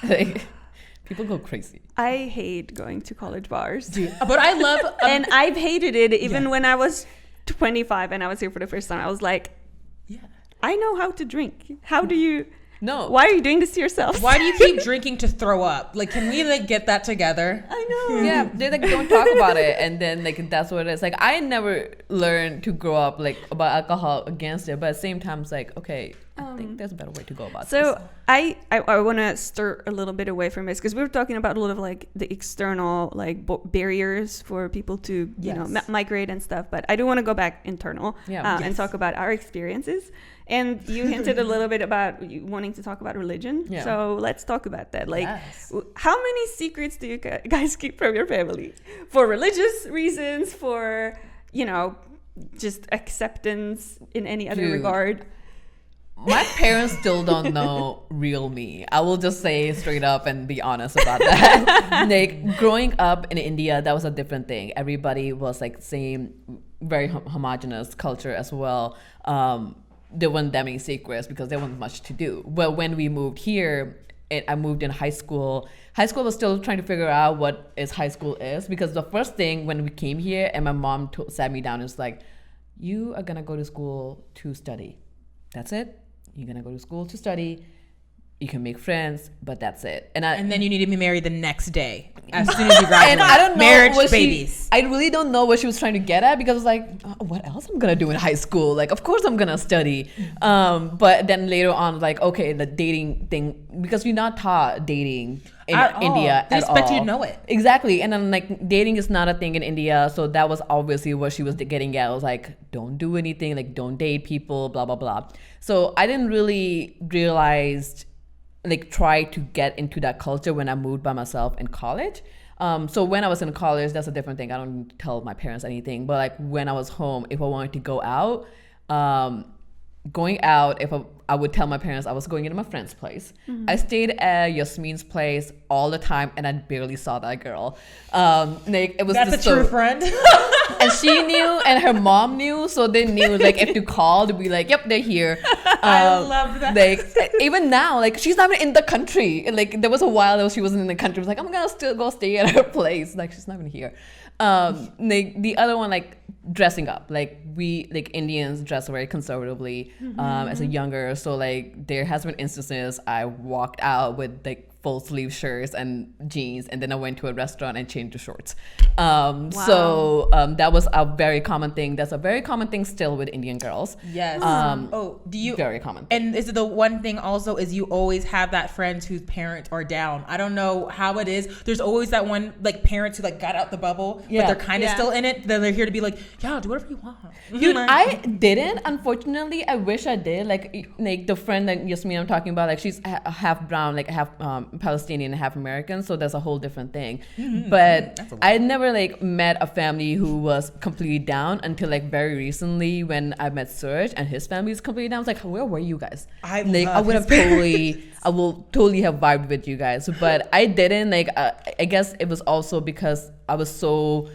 Dude, people go crazy. I hate going to college bars. Dude, but I love... and I've hated it even when I was 25 and I was here for the first time. I was like, I know how to drink. How do you... No. Why are you doing this to yourself? Why do you keep drinking to throw up? Like, can we like get that together? I know. Yeah, they like don't talk about it, and then like that's what it is. Like I never learned to grow up like about alcohol against it, but at the same time, it's like okay, I think there's a better way to go about this. So I want to stir a little bit away from this because we were talking about a lot of like the external like barriers for people to you know migrate and stuff, but I do want to go back internal and talk about our experiences. And you hinted a little bit about you wanting to talk about religion. Yeah. So let's talk about that. Like, how many secrets do you guys keep from your family? For religious reasons, for, you know, just acceptance in any other regard? My parents still don't know real me. I will just say straight up and be honest about that. Like, growing up in India, that was a different thing. Everybody was like same, very homogenous culture as well. There weren't that many secrets because there wasn't much to do. But when we moved here, I moved in high school. High school was still trying to figure out what high school is, because the first thing when we came here and my mom sat me down and was like, you are gonna go to school to study. That's it. You're gonna go to school to study. you can make friends, but that's it. And then you need to be married the next day, as soon as you graduate. And I don't know marriage, what babies. I really don't know what she was trying to get at, because like, what else I'm gonna do in high school? Like, of course I'm gonna study. But then later on, like, okay, the dating thing, because you're not taught dating in India they at expect all. you to know it. Exactly. And then like dating is not a thing in India, so that was obviously what she was getting at. I was like, don't do anything, like don't date people, blah blah blah. So I didn't really realize, like, try to get into that culture when I moved by myself in college. So when I was in college, that's a different thing. I don't tell my parents anything. But like when I was home, if I wanted to go out, if I would tell my parents I was going into my friend's place. I stayed at Yasmin's place all the time, and I barely saw that girl. Like, it was That's just a true friend. And she knew, and her mom knew, so they knew, like, if you called, to be like, yep, they're here. I love that. Like, even now, like, she's not even in the country. Like, there was a while that she wasn't in the country. I was like, I'm gonna still go stay at her place. Like, she's not even here. Like, the other one, like, dressing up. Like, we, like, Indians dress very conservatively as a younger. So, like, there has been instances I walked out with, like, full sleeve shirts and jeans, and then I went to a restaurant and changed to shorts. So that was a very common thing. That's a very common thing still with Indian girls. Yes. Do you? Very common. And is the one thing also is you always have that friend whose parents are down. I don't know how it is. There's always that one, like, parents who, like, got out the bubble, but they're kind of still in it. They're here to be like, yeah, do whatever you want. Dude, I didn't. Unfortunately, I wish I did. Like the friend that Yasmin I'm talking about, like, she's half brown, like half Palestinian and half American, so that's a whole different thing. But I never, like, met a family who was completely down until, like, very recently when I met Serge and his family is completely down. I was like, where were you guys? I would have I will totally have vibed with you guys, but I didn't. Like, I guess it was also because I was so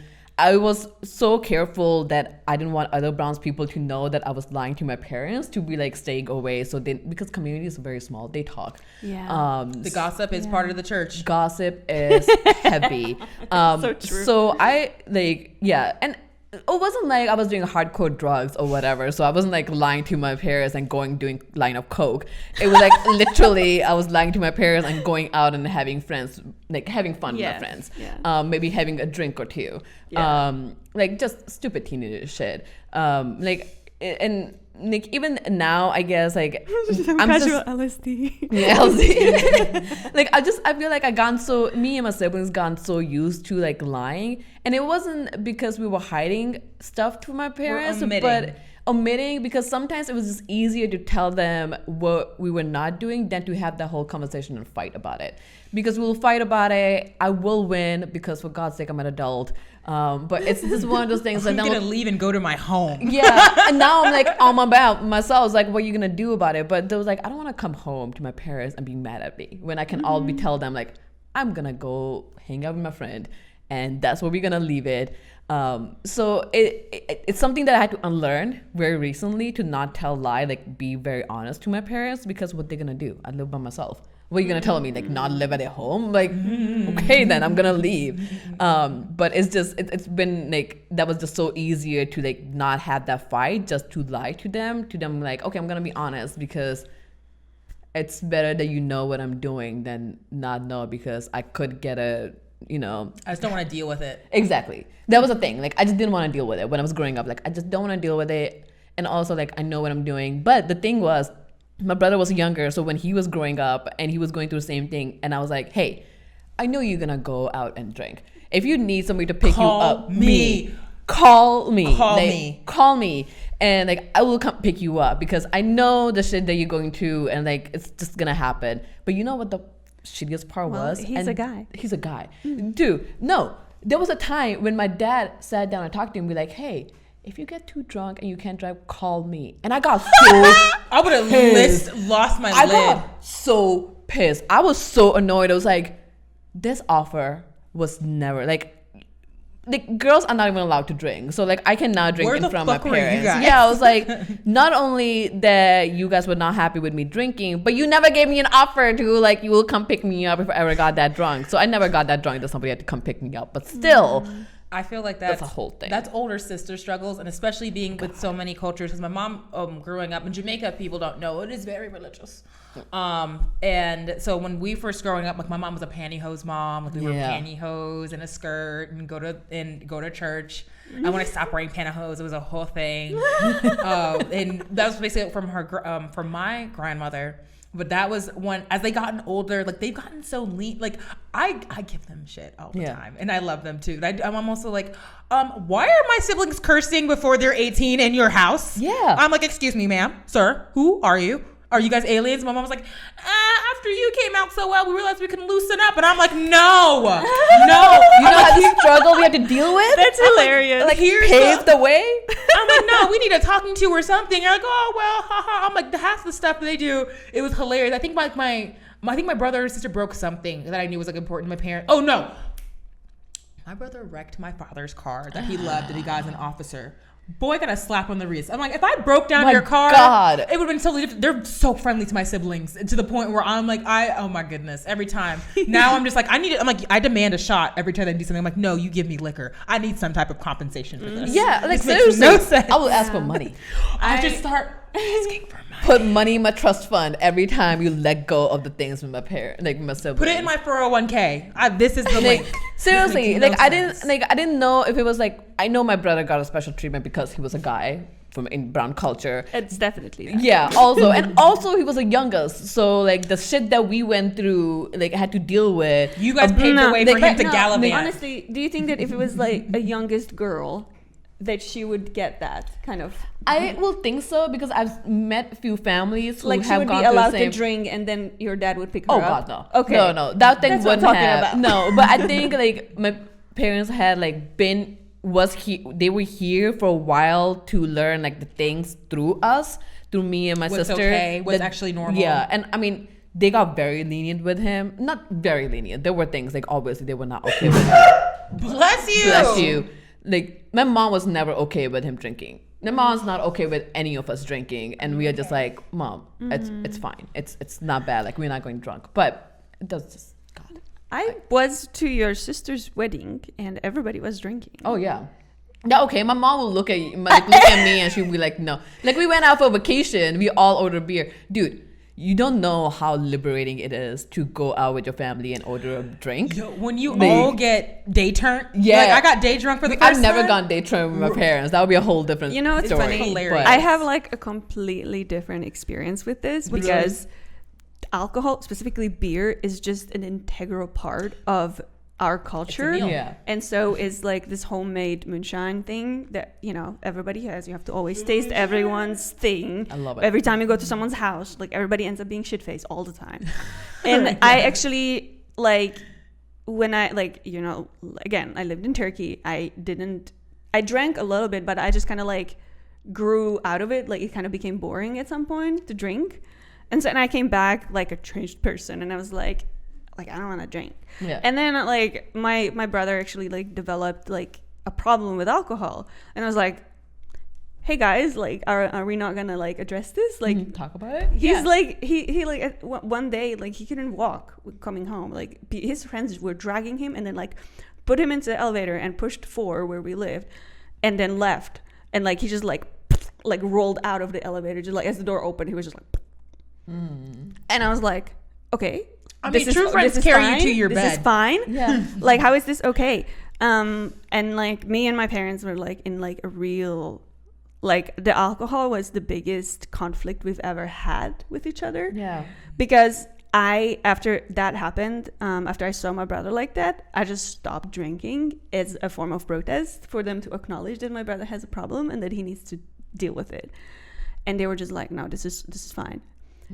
careful that I didn't want other brown people to know that I was lying to my parents to be like staying away. So because community is very small, they talk. The gossip is part of the church. Gossip is heavy. So true. So I and it wasn't like I was doing hardcore drugs or whatever. So I wasn't like lying to my parents and doing line of coke. It was like literally I was lying to my parents and going out and having friends, like having fun with my friends. Maybe having a drink or two. Like just stupid teenager shit. And like even now, I guess, like I'm casual just LSD. LSD. Like I feel like me and my siblings gotten so used to like lying, and it wasn't because we were hiding stuff from my parents, but omitting, because sometimes it was just easier to tell them what we were not doing than to have that whole conversation and fight about it. Because we'll fight about it, I will win because for God's sake I'm an adult. But it's just one of those things. I'm gonna leave and go to my home. Yeah, and now I'm like on my back myself. It's like, what are you gonna do about it? But there was like, I don't want to come home to my parents and be mad at me when I can all be tell them like, I'm gonna go hang out with my friend, and that's where we're gonna leave it. So it's something that I had to unlearn very recently, to not tell lie, like be very honest to my parents, because what they're gonna do? I live by myself. What are you gonna tell me? Like not live at their home? Like, okay, then I'm gonna leave. But it's just, it's been like, that was just so easier to like not have that fight, just to lie to them like, okay, I'm gonna be honest, because it's better that you know what I'm doing than not know, because I could get I just don't want to deal with it. Exactly. That was the thing. Like, I just didn't want to deal with it when I was growing up. Like, I just don't want to deal with it. And also, like, I know what I'm doing. But the thing was, my brother was younger. So when he was growing up and he was going through the same thing, and I was like, hey, I know you're going to go out and drink. If you need somebody to pick you up, call me. And, like, I will come pick you up, because I know the shit that you're going through, and, like, it's just going to happen. But you know what the shittiest part was? He's a guy. He's a guy. Dude, no. There was a time when my dad sat down and talked to him and be like, hey, if you get too drunk and you can't drive, call me. And I got so I would have lost my lid. I got so pissed. I was so annoyed. I was like, this offer was never, like girls are not even allowed to drink. So like I cannot drink in front of my parents. Yeah, I was like, not only that you guys were not happy with me drinking, but you never gave me an offer to like, you will come pick me up if I ever got that drunk. So I never got that drunk that somebody had to come pick me up. But still, I feel like that's a whole thing. That's older sister struggles, and especially being with so many cultures. Because my mom, growing up in Jamaica, people don't know it is very religious. And so when we first growing up, like my mom was a pantyhose mom. Like we wore pantyhose and a skirt and go to church. And when I stopped wearing pantyhose, it was a whole thing. And that was basically from my grandmother. But that was when, as they gotten older, like they've gotten so lean. Like I give them shit all the time, and I love them too. I'm also like, why are my siblings cursing before they're 18 in your house? Yeah, I'm like, excuse me, ma'am, sir, who are you? Are you guys aliens? My mom was like, after you came out so well, we realized we can loosen up. And I'm like, no. You know how the struggle we have to deal with? That's hilarious. Like paved the way? I'm like, no, we need a talking to or something. You're like, oh, well, haha. I'm like, half the stuff that they do, it was hilarious. I think my brother or sister broke something that I knew was like important to my parents. Oh, no. My brother wrecked my father's car that he loved, that he got as an officer. Boy, got a slap on the wrist. I'm like, if I broke down your car, it would have been totally different. They're so friendly to my siblings, to the point where I'm like, oh my goodness, every time. Now I'm just like, I demand a shot every time they do something. I'm like, no, you give me liquor. I need some type of compensation for this. Yeah, like this seriously, makes no sense. I will ask for money. I just start asking for money. Put money in my trust fund every time you let go of the things with my parents, like my siblings. Put it in my 401k. This is the link. Seriously, like I didn't know if it was like, I know my brother got a special treatment because he was a guy from in brown culture. It's definitely that. Yeah, also he was the youngest, so like the shit that we went through, like had to deal with. You guys paved the way for him to gallivant. Honestly, do you think that if it was like a youngest girl, that she would get that kind of? I will think so, because I've met a few families who like have she would gone be allowed through the same... to drink, and then your dad would pick her up. up. Oh God, no. Okay, no, that thing that's wouldn't what I'm have. talking about. No, but I think like my parents had like they were here for a while to learn like the things through me and my sister. What's actually normal. Yeah, and I mean, they got very lenient with him. Not very lenient. There were things like obviously they were not okay with him. Bless you. Like my mom was never okay with him drinking. My mom's not okay with any of us drinking, and we are just like, Mom, it's fine. It's not bad. Like we're not going drunk, but it does just God. I was to your sister's wedding, and everybody was drinking. Oh yeah. Yeah, okay. My mom will look at me, and she'll be like, no. Like we went out for a vacation, we all ordered beer, dude. You don't know how liberating it is to go out with your family and order a drink. Yo, when you all get day drunk. Yeah. Like I got day drunk for the first I've time. never gone day drunk with my parents. That would be a whole different story. It's funny. Hilarious. I have like a completely different experience with this because alcohol, specifically beer, is just an integral part of our culture. Yeah. And so is like this homemade moonshine thing that, everybody has. You have to always taste everyone's thing. I love it. Every time you go to someone's house, like everybody ends up being shit-faced all the time. And I actually when I again, I lived in Turkey. I drank a little bit, but I just kind of like grew out of it. Like it kind of became boring at some point to drink. And I came back like a changed person, and I was like I don't want to drink. Yeah. And then like my brother actually like developed like a problem with alcohol, and I was like, hey guys, like are we not gonna like address this? Like talk about it? He's like he like one day like he couldn't walk coming home. Like his friends were dragging him and then like put him into the elevator and pushed 4 where we lived, and then left. And like he just like rolled out of the elevator, just like as the door opened, he was just like and I was like, okay. I mean, true friends carry you to your bed. This is fine. Yeah. Like, how is this okay? And like me and my parents were like in like a real, like the alcohol was the biggest conflict we've ever had with each other. Yeah. Because after that happened, after I saw my brother like that, I just stopped drinking as a form of protest for them to acknowledge that my brother has a problem and that he needs to deal with it. And they were just like, no, this is fine.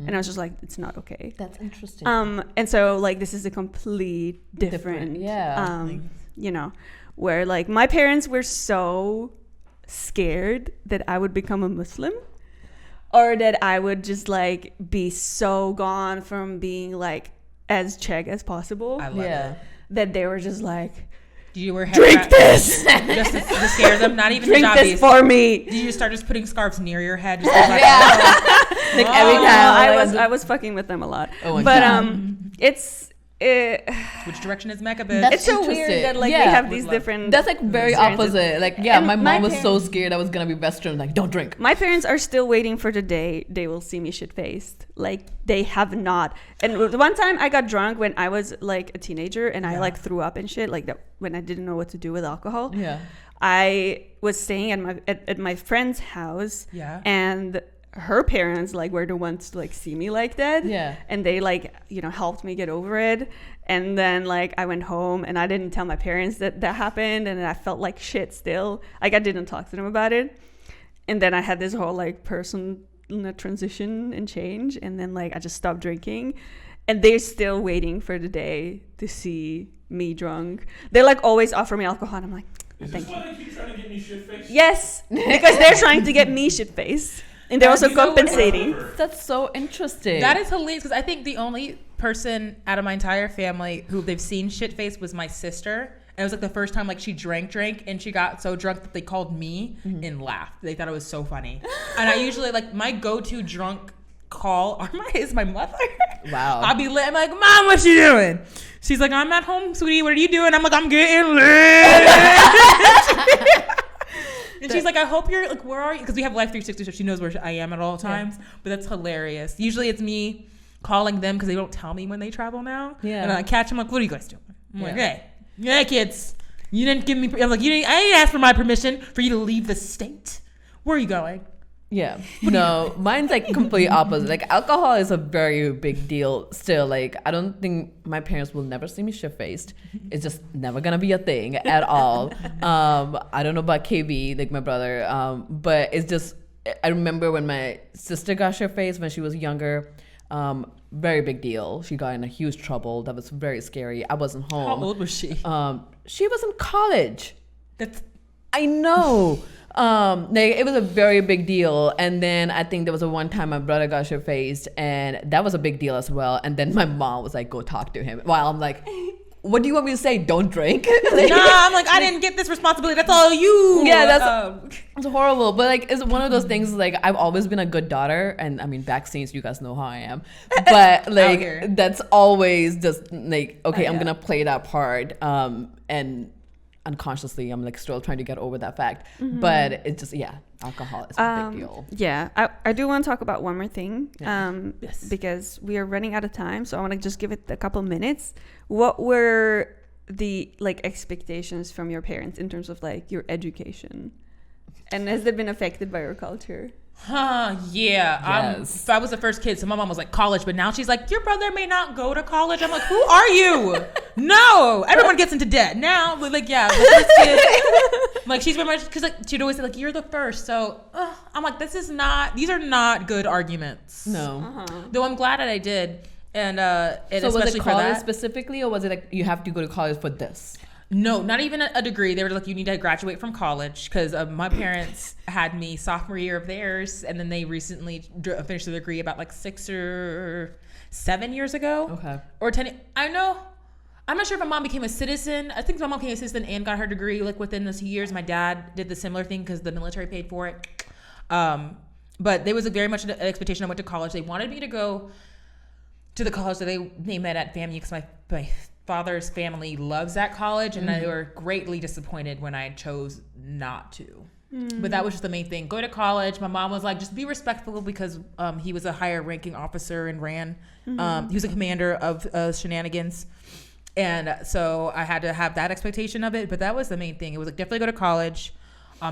And I was just like, it's not okay. That's interesting. And so like this is a complete different where like my parents were so scared that I would become a Muslim, or that I would just like be so gone from being like as Czech as possible. I love it. That they were just like, do you wear drink this just to scare them? Not even drink hijabis. This for me. Do you start just putting scarves near your head? Just Like every time I was fucking with them a lot. Oh my but God. it's Which direction is Mecca, bitch? That's it's so interesting. weird that like Yeah. we have these Would love- different. That's like very experiences. opposite. Like, yeah, And my my mom was so parents- scared I was gonna be Western. Like, don't drink. My parents are still waiting for the day they will see me shit-faced. Like, they have not. And the one time I got drunk when I was like a teenager and I like threw up and shit, like that when I didn't know what to do with alcohol. Yeah. I was staying at my friend's house. Yeah. And her parents like were the ones to like see me like that. Yeah. And they like, you know, helped me get over it. And then like I went home and I didn't tell my parents that happened, and I felt like shit still. Like I didn't talk to them about it. And then I had this whole like personal transition and change, and then like I just stopped drinking, and they're still waiting for the day to see me drunk. They like always offer me alcohol, and I'm like, Is thank this you. why they keep trying to get me shit-faced? Yes, because they're trying to get me shit faced, and they're also You know what- compensating. That's so interesting. That is hilarious because I think the only person out of my entire family who they've seen shit faced was my sister. And it was like the first time like she drank and she got so drunk that they called me and laughed. They thought it was so funny. And I usually like my go-to drunk call is my mother. Wow. I'll be lit. I'm like, Mom, what you doing? She's like, I'm at home, sweetie. What are you doing? I'm like, I'm getting lit. And she's like, I hope you're like, where are you? Because we have Life 360, so she knows where I am at all times. But that's hilarious. Usually it's me calling them because they don't tell me when they travel now. Yeah. And I catch them like, what are you guys doing? I'm like, Yeah. hey, kids, you didn't give me. I'm like, I didn't ask for my permission for you to leave the state. Where are you going? Yeah. No, mine's like completely opposite. Like alcohol is a very big deal still. Like I don't think my parents will never see me shit-faced. It's just never gonna be a thing at all. I don't know about KB, like my brother. But it's just I remember when my sister got shit-faced when she was younger. Very big deal. She got in a huge trouble. That was very scary. I wasn't home. How old was she? She was in college. That's I know. Like it was a very big deal, and then I think there was a one time my brother got shit faced, and that was a big deal as well. And then my mom was like, "Go talk to him." While I'm like, "What do you want me to say? Don't drink." Like, nah, I'm like, I didn't get this responsibility. That's all you. Yeah, that's it's horrible. But like, it's one of those things. Like I've always been a good daughter, and I mean, back scenes, you guys know how I am. But like, here. that's always just like, okay, I'm yeah. gonna play that part, and unconsciously I'm like still trying to get over that fact. But it's just alcohol is a big deal. Yeah, I do want to talk about one more thing. Yes. Because we are running out of time, so I want to just give it a couple minutes. What were the like expectations from your parents in terms of like your education, and has that been affected by your culture? Yeah. Yes. I was the first kid, so my mom was like, college, but now she's like, your brother may not go to college. I'm like, who are you? No, everyone gets into debt now. But like, yeah, the first kid. Like she's very much because like she'd always say like, you're the first. So I'm like, these are not good arguments. No. Though I'm glad that I did, and So especially was it for college that. specifically, or was it like you have to go to college for this? No, not even a degree. They were like, you need to graduate from college because my parents had me sophomore year of theirs, and then they recently finished the degree about like 6 or 7 years ago. Okay. Or 10. I know. I'm not sure if my mom became a citizen. I think my mom became a citizen and got her degree like within those years. My dad did the similar thing because the military paid for it. But there was very much an expectation. I went to college. They wanted me to go to the college that they met at FAMU because my father's family loves that college, and they were greatly disappointed when I chose not to. But that was just the main thing. Go to college. My mom was like, just be respectful because he was a higher ranking officer and ran. He was a commander of shenanigans. And so I had to have that expectation of it. But that was the main thing. It was like, definitely go to college.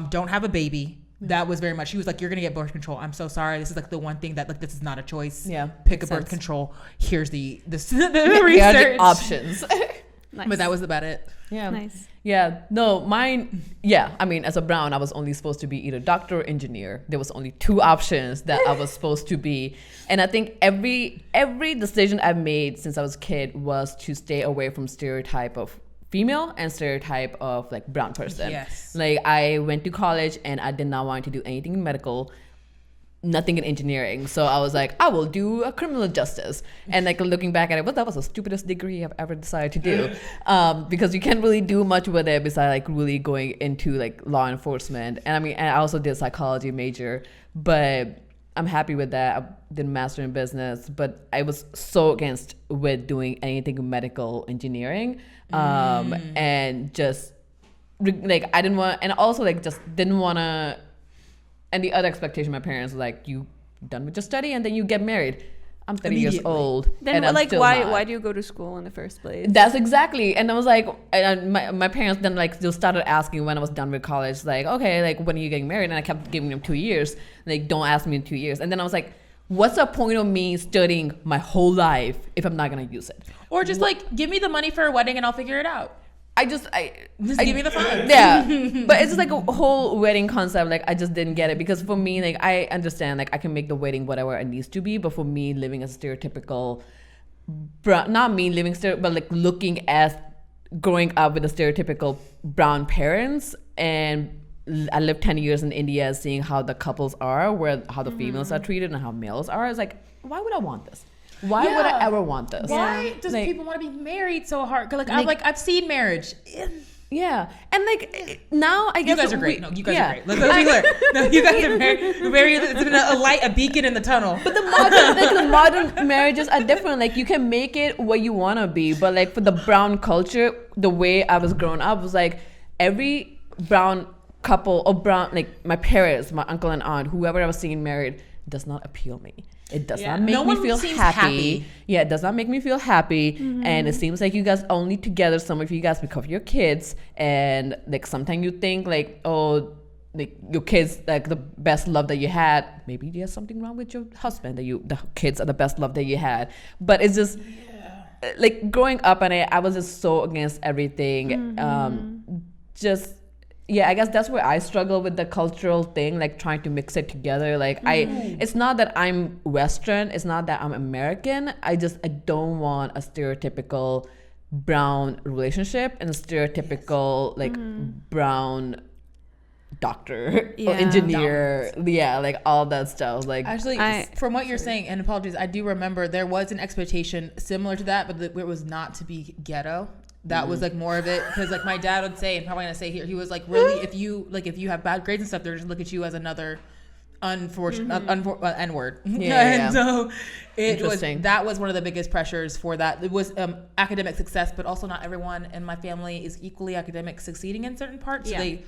Don't have a baby. That was very much, she was like, you're going to get birth control. I'm so sorry. This is like the one thing that like, this is not a choice. Yeah. Pick a makes birth sense. control. Here's the Here are research. the options. Nice. But that was about it. Yeah. Nice. Yeah. No, mine. Yeah. I mean, as a brown, I was only supposed to be either doctor or engineer. There was only 2 options that I was supposed to be. And I think every decision I've made since I was a kid was to stay away from stereotype of female and stereotype of like brown person. Yes. Like I went to college and I did not want to do anything in medical, nothing in engineering. So I was like, I will do a criminal justice. And like looking back at it, well, that was the stupidest degree I've ever decided to do. Because you can't really do much with it besides like really going into like law enforcement. And I mean, and I also did psychology major, but I'm happy with that. I did master in business, but I was so against with doing anything medical engineering, and just like I didn't want, and also like just didn't want to. And the other expectation, my parents were like, you done with your study and then you get married. I'm 30 years old. Then and I'm like still why not. why do you go to school in the first place? That's exactly. And I was like, and my parents then like still started asking when I was done with college, like, okay, like when are you getting married? And I kept giving them 2 years. Like, don't ask me in 2 years. And then I was like, what's the point of me studying my whole life if I'm not gonna use it? Or just like give me the money for a wedding and I'll figure it out. Just give me the funds. Yeah, but it's just like a whole wedding concept. Like I just didn't get it because for me, like I understand, like I can make the wedding whatever it needs to be, but for me, living as a stereotypical, not me living but like looking at growing up with the stereotypical brown parents, and I lived 10 years in India, seeing how the couples are, how the females are treated and how males are. It's like, why would I want this? Why would I ever want this? Why does people want to be married so hard? Cause I've seen marriage. Yeah, and like now I guess you guys are great. No, you guys are great. Let's be clear. No, you guys are very. It's been a light, a beacon in the tunnel. But the modern marriages are different. Like you can make it what you wanna be, but like for the brown culture, the way I was growing up was like every brown couple or brown, like my parents, my uncle and aunt, whoever I was seeing married, does not appeal me. It does not make me feel happy. Yeah, it does not make me feel happy. And it seems like you guys only together, some of you guys, because of your kids. And like sometimes you think like, oh, like your kids, like the best love that you had. Maybe there's something wrong with your husband, the kids are the best love that you had. But it's just like growing up, and I was just so against everything. Yeah, I guess that's where I struggle with the cultural thing, like trying to mix it together. Like it's not that I'm Western, it's not that I'm American. I don't want a stereotypical brown relationship and a stereotypical like brown doctor or engineer. Yeah, like all that stuff. Like actually, from what you're saying, and apologies, I do remember there was an expectation similar to that, but it was not to be ghetto. That was like more of it, because like my dad would say, and probably gonna say here, he was like, really, if you have bad grades and stuff, they're just look at you as another unfortunate N-word. And so that was one of the biggest pressures for that. It was academic success, but also not everyone in my family is equally academic succeeding in certain parts. So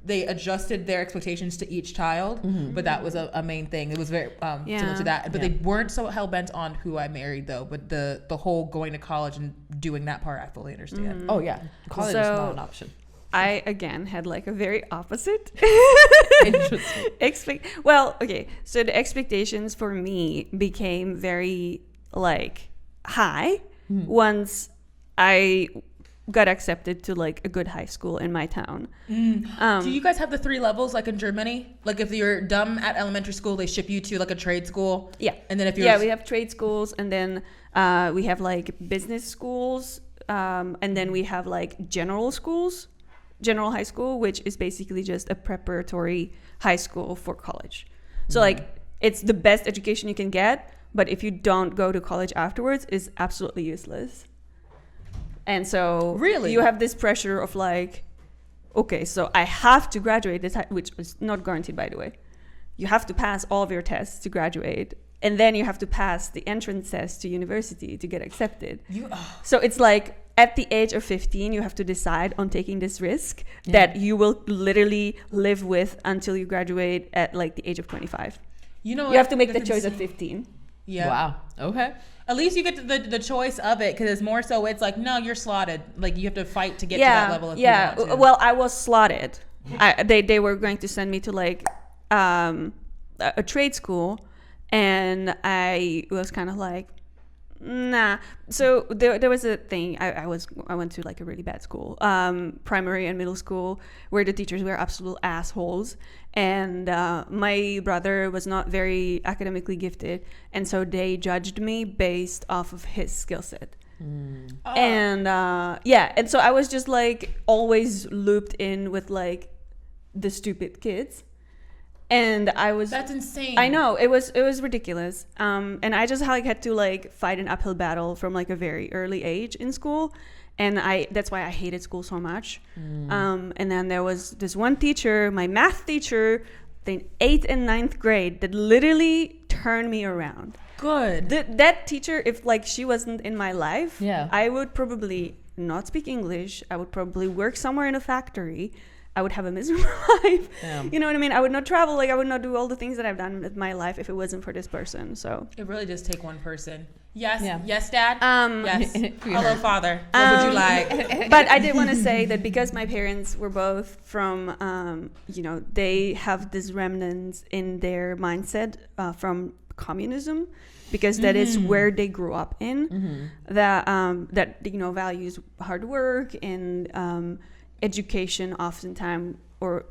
they adjusted their expectations to each child, but that was a main thing. It was very similar to that, but they weren't so hell-bent on who I married though. But the whole going to college and doing that part, I fully understand. Oh yeah, college is not an option. I again had like a very opposite Interesting. So the expectations for me became very like high once I got accepted to like a good high school in my town. Do you guys have the 3 levels like in Germany? Like if you're dumb at elementary school, they ship you to like a trade school. Yeah. And then if you're we have trade schools, and then we have like business schools, and then we have like general high school, which is basically just a preparatory high school for college. So like it's the best education you can get, but if you don't go to college afterwards, it's absolutely useless. And so really you have this pressure of like, okay, so I have to graduate this, which is not guaranteed, by the way. You have to pass all of your tests to graduate, and then you have to pass the entrance test to university to get accepted. So it's like at the age of 15, you have to decide on taking this risk that you will literally live with until you graduate at like the age of 25. You have to make the choice at 15. Yeah. Wow. Okay. At least you get the choice of it, because it's more so it's like, no, you're slotted. Like you have to fight to get to that level. If you want to. Well, I was slotted. They were going to send me to like a trade school, and I was kind of like, nah. So there was a thing. I went to like a really bad school, primary and middle school, where the teachers were absolute assholes, and my brother was not very academically gifted, and so they judged me based off of his skill set. And and so I was just like always looped in with like the stupid kids. And that's insane. I know, it was ridiculous. And I just like had to like fight an uphill battle from like a very early age in school, and that's why I hated school so much. And then there was this one teacher, my math teacher, the 8th and 9th grade that literally turned me around. Good. That teacher, if like she wasn't in my life, Yeah. I would probably not speak English. I would probably work somewhere in a factory. I would have a miserable life. Yeah. You know what I mean? I would not travel. Like I would not do all the things that I've done with my life if it wasn't for this person. So It really does take one person. Yes. Yeah. Yes, Dad. Yes. Yeah. Hello, Father. What would you like? but I did want to say that because my parents were both from, they have this remnants in their mindset from communism, because that is where they grew up in, that values hard work and education oftentimes, or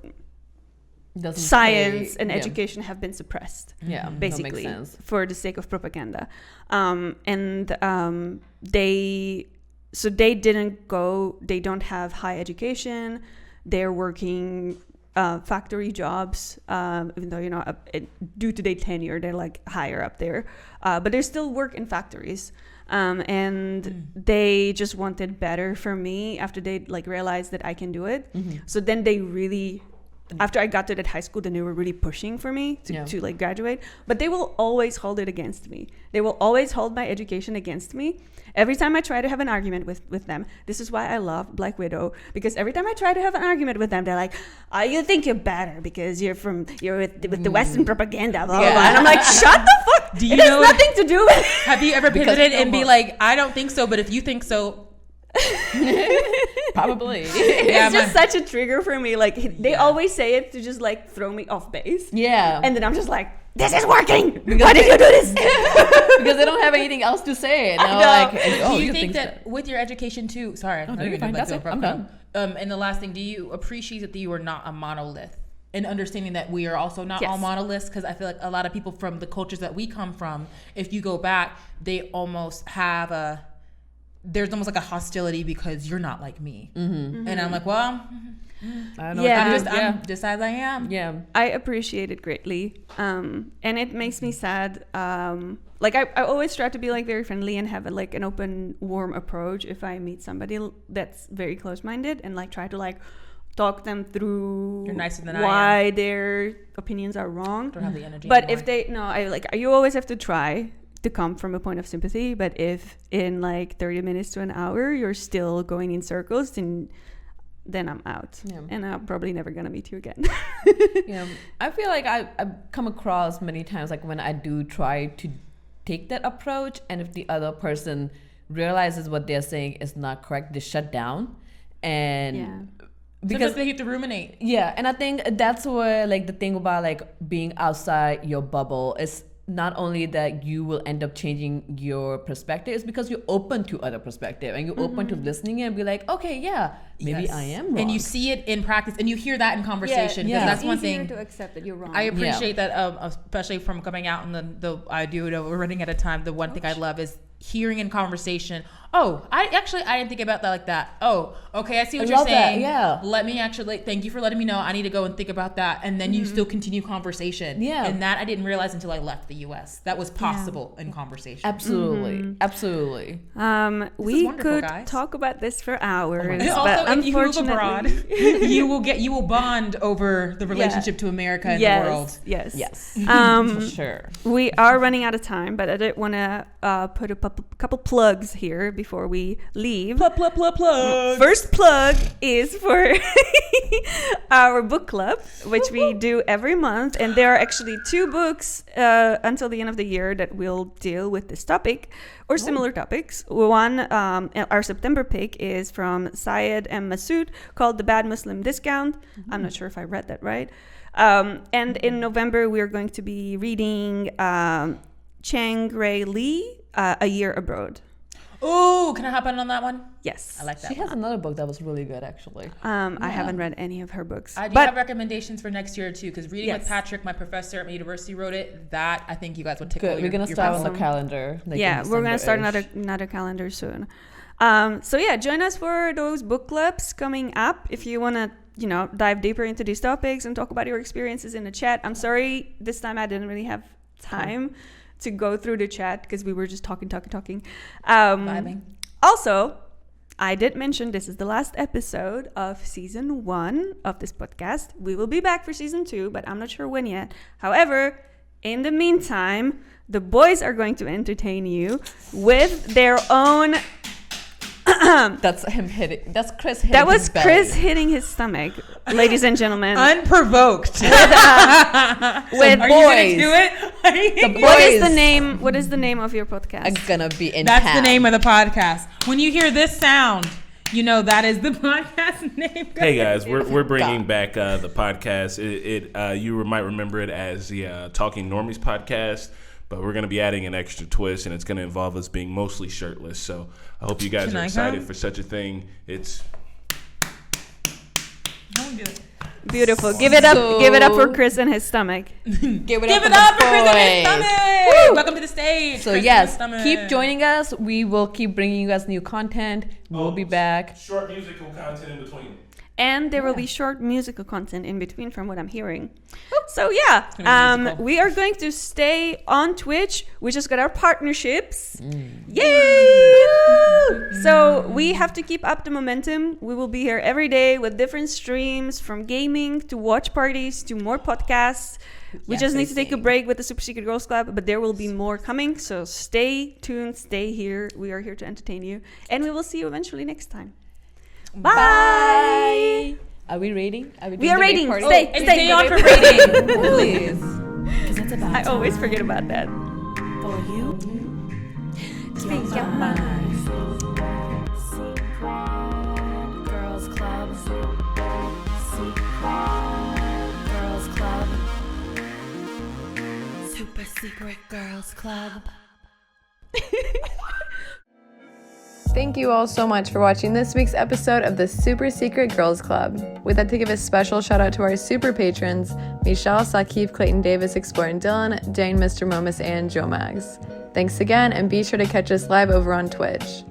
Doesn't science stay- and yeah. education have been suppressed. Yeah, Basically, that makes sense. for the sake of propaganda, they didn't go. They don't have high education. They're working factory jobs, even though due to their tenure, they're like higher up there, but they still work in factories. And they just wanted better for me after they like realized that I can do it. So then they really, after I got to that high school, then they were really pushing for me to like graduate. But they will always hold it against me. They will always hold my education against me. Every time I try to have an argument with them, this is why I love Black Widow, because every time I try to have an argument with them, they're like, "Oh, you think you're better because you're with the Western propaganda, blah, blah, blah." And I'm like, shut the fuck. Do you it has know- nothing to do with it. Have you ever Because pivoted you and know be more. like, I don't think so, but if you think so, Probably. Yeah, It's just such a trigger for me. Like they always say it to just like throw me off base. Yeah. And then I'm just like, this is working. Why did you do this? Because they don't have anything else to say. And they're know. like, do oh, you think that with your education too? Sorry, no, you're fine. That's it. I'm done. And the last thing, do you appreciate that you are not a monolith? And understanding that we are also not all monoliths, because I feel like a lot of people from the cultures that we come from, if you go back, they almost have there's almost like a hostility because you're not like me. And I'm like, well, I don't know. Yeah. I'm just as I am. Yeah. I appreciate it greatly. And it makes me sad. Like I always try to be like very friendly and have like an open, warm approach if I meet somebody that's very close-minded, and like try to like talk them through You're nicer than I why their opinions are wrong. Don't have the energy But anymore. you always have to try to come from a point of sympathy. But if in like 30 minutes to an hour you're still going in circles, then I'm out. Yeah. And I'm probably never gonna meet you again. Yeah. I feel like I've come across many times, like when I do try to take that approach, and if the other person realizes what they're saying is not correct, they shut down. And Because they have to ruminate. yeah, and I think that's where like the thing about like being outside your bubble is not only that you will end up changing your perspective, it's because you're open to other perspective and you're open to listening and be like, okay, yeah, maybe I am wrong. And you see it in practice, and you hear that in conversation. Yeah. That's one thing. to accept that you're wrong. I appreciate that, especially from coming out and we're running out of time. The one thing I love is hearing in conversation. Oh, I didn't think about that like that. Oh, okay, I see what you're love that, saying. yeah. Let me thank you for letting me know. I need to go and think about that. And then you still continue conversation. Yeah. And that I didn't realize until I left the US. That was possible in conversation. Absolutely. Absolutely. We wonderful, could guys. talk about this for hours, And but also, if you move abroad, unfortunately, you will bond over the relationship to America and yes, the world. Yes, Yes. Um, For sure. we are running out of time, but I did want to put a couple plugs here before we leave. Plug. First plug is for our book club, which we do every month, and there are actually 2 books until the end of the year that will deal with this topic or similar topics. One, our September pick is from Syed and Masood, called The Bad Muslim Discount. I'm not sure if I read that right. And in November, we're going to be reading Chang Ray Lee, A Year Abroad. Ooh, can I hop on that one? Yes. I like that She has one. another book that was really good, actually. I haven't read any of her books. I do but have recommendations for next year too, because reading with Patrick, my professor at my university, wrote it. That I think you guys would tickle. Good. We're gonna your start on fancy. the calendar. Like yeah, in we're gonna start December-ish. another calendar soon. So yeah, join us for those book clubs coming up. If you wanna, dive deeper into these topics and talk about your experiences in the chat. I'm sorry, this time I didn't really have time to go through the chat because we were just talking. Vibing. Also, I did mention this is the last episode of season 1 of this podcast. We will be back for season 2, but I'm not sure when yet. However, in the meantime, the boys are going to entertain you with their own... That's him hitting. That's Chris hitting. That was his belly. Chris hitting his stomach, ladies and gentlemen. Unprovoked. with Are boys. you gonna do it? The What is boys the name? What is the name of your podcast? are gonna be in That's town. the name of the podcast. When you hear this sound, you know that is the podcast name. Hey guys, we're bringing back the podcast. You might remember it as the Talking Normies podcast, but we're going to be adding an extra twist, and it's going to involve us being mostly shirtless. So I hope you guys Can are I excited come? for such a thing. It's Beautiful. Give it up. Give it up for Chris and his stomach. Give it Give up it up for Chris and his boys. stomach. Welcome to the stage. So Chris and yes, his stomach. keep joining us. We will keep bringing you guys new content. We'll be back. short musical content in between. And there will be short musical content in between, from what I'm hearing. So yeah, we are going to stay on Twitch. We just got our partnerships. Yay! So we have to keep up the momentum. We will be here every day with different streams, from gaming to watch parties to more podcasts. We just need to take a break with the Super Secret Girls Club, but there will be more coming. So stay tuned, stay here. We are here to entertain you, and we will see you eventually next time. Bye. Are we rating? We are rating. Party? Stay, And stay. stay on for rating. Please. I always forget about that. For you, Speak your mind. Secret Girls Club. Secret Girls Club. Super Secret Girls Club. Thank you all so much for watching this week's episode of the Super Secret Girls Club. We'd like to give a special shout out to our super patrons, Michelle, Sakif, Clayton Davis, Exploring Dylan, Jane, Mr. Momus, and Joe Mags. Thanks again, and be sure to catch us live over on Twitch.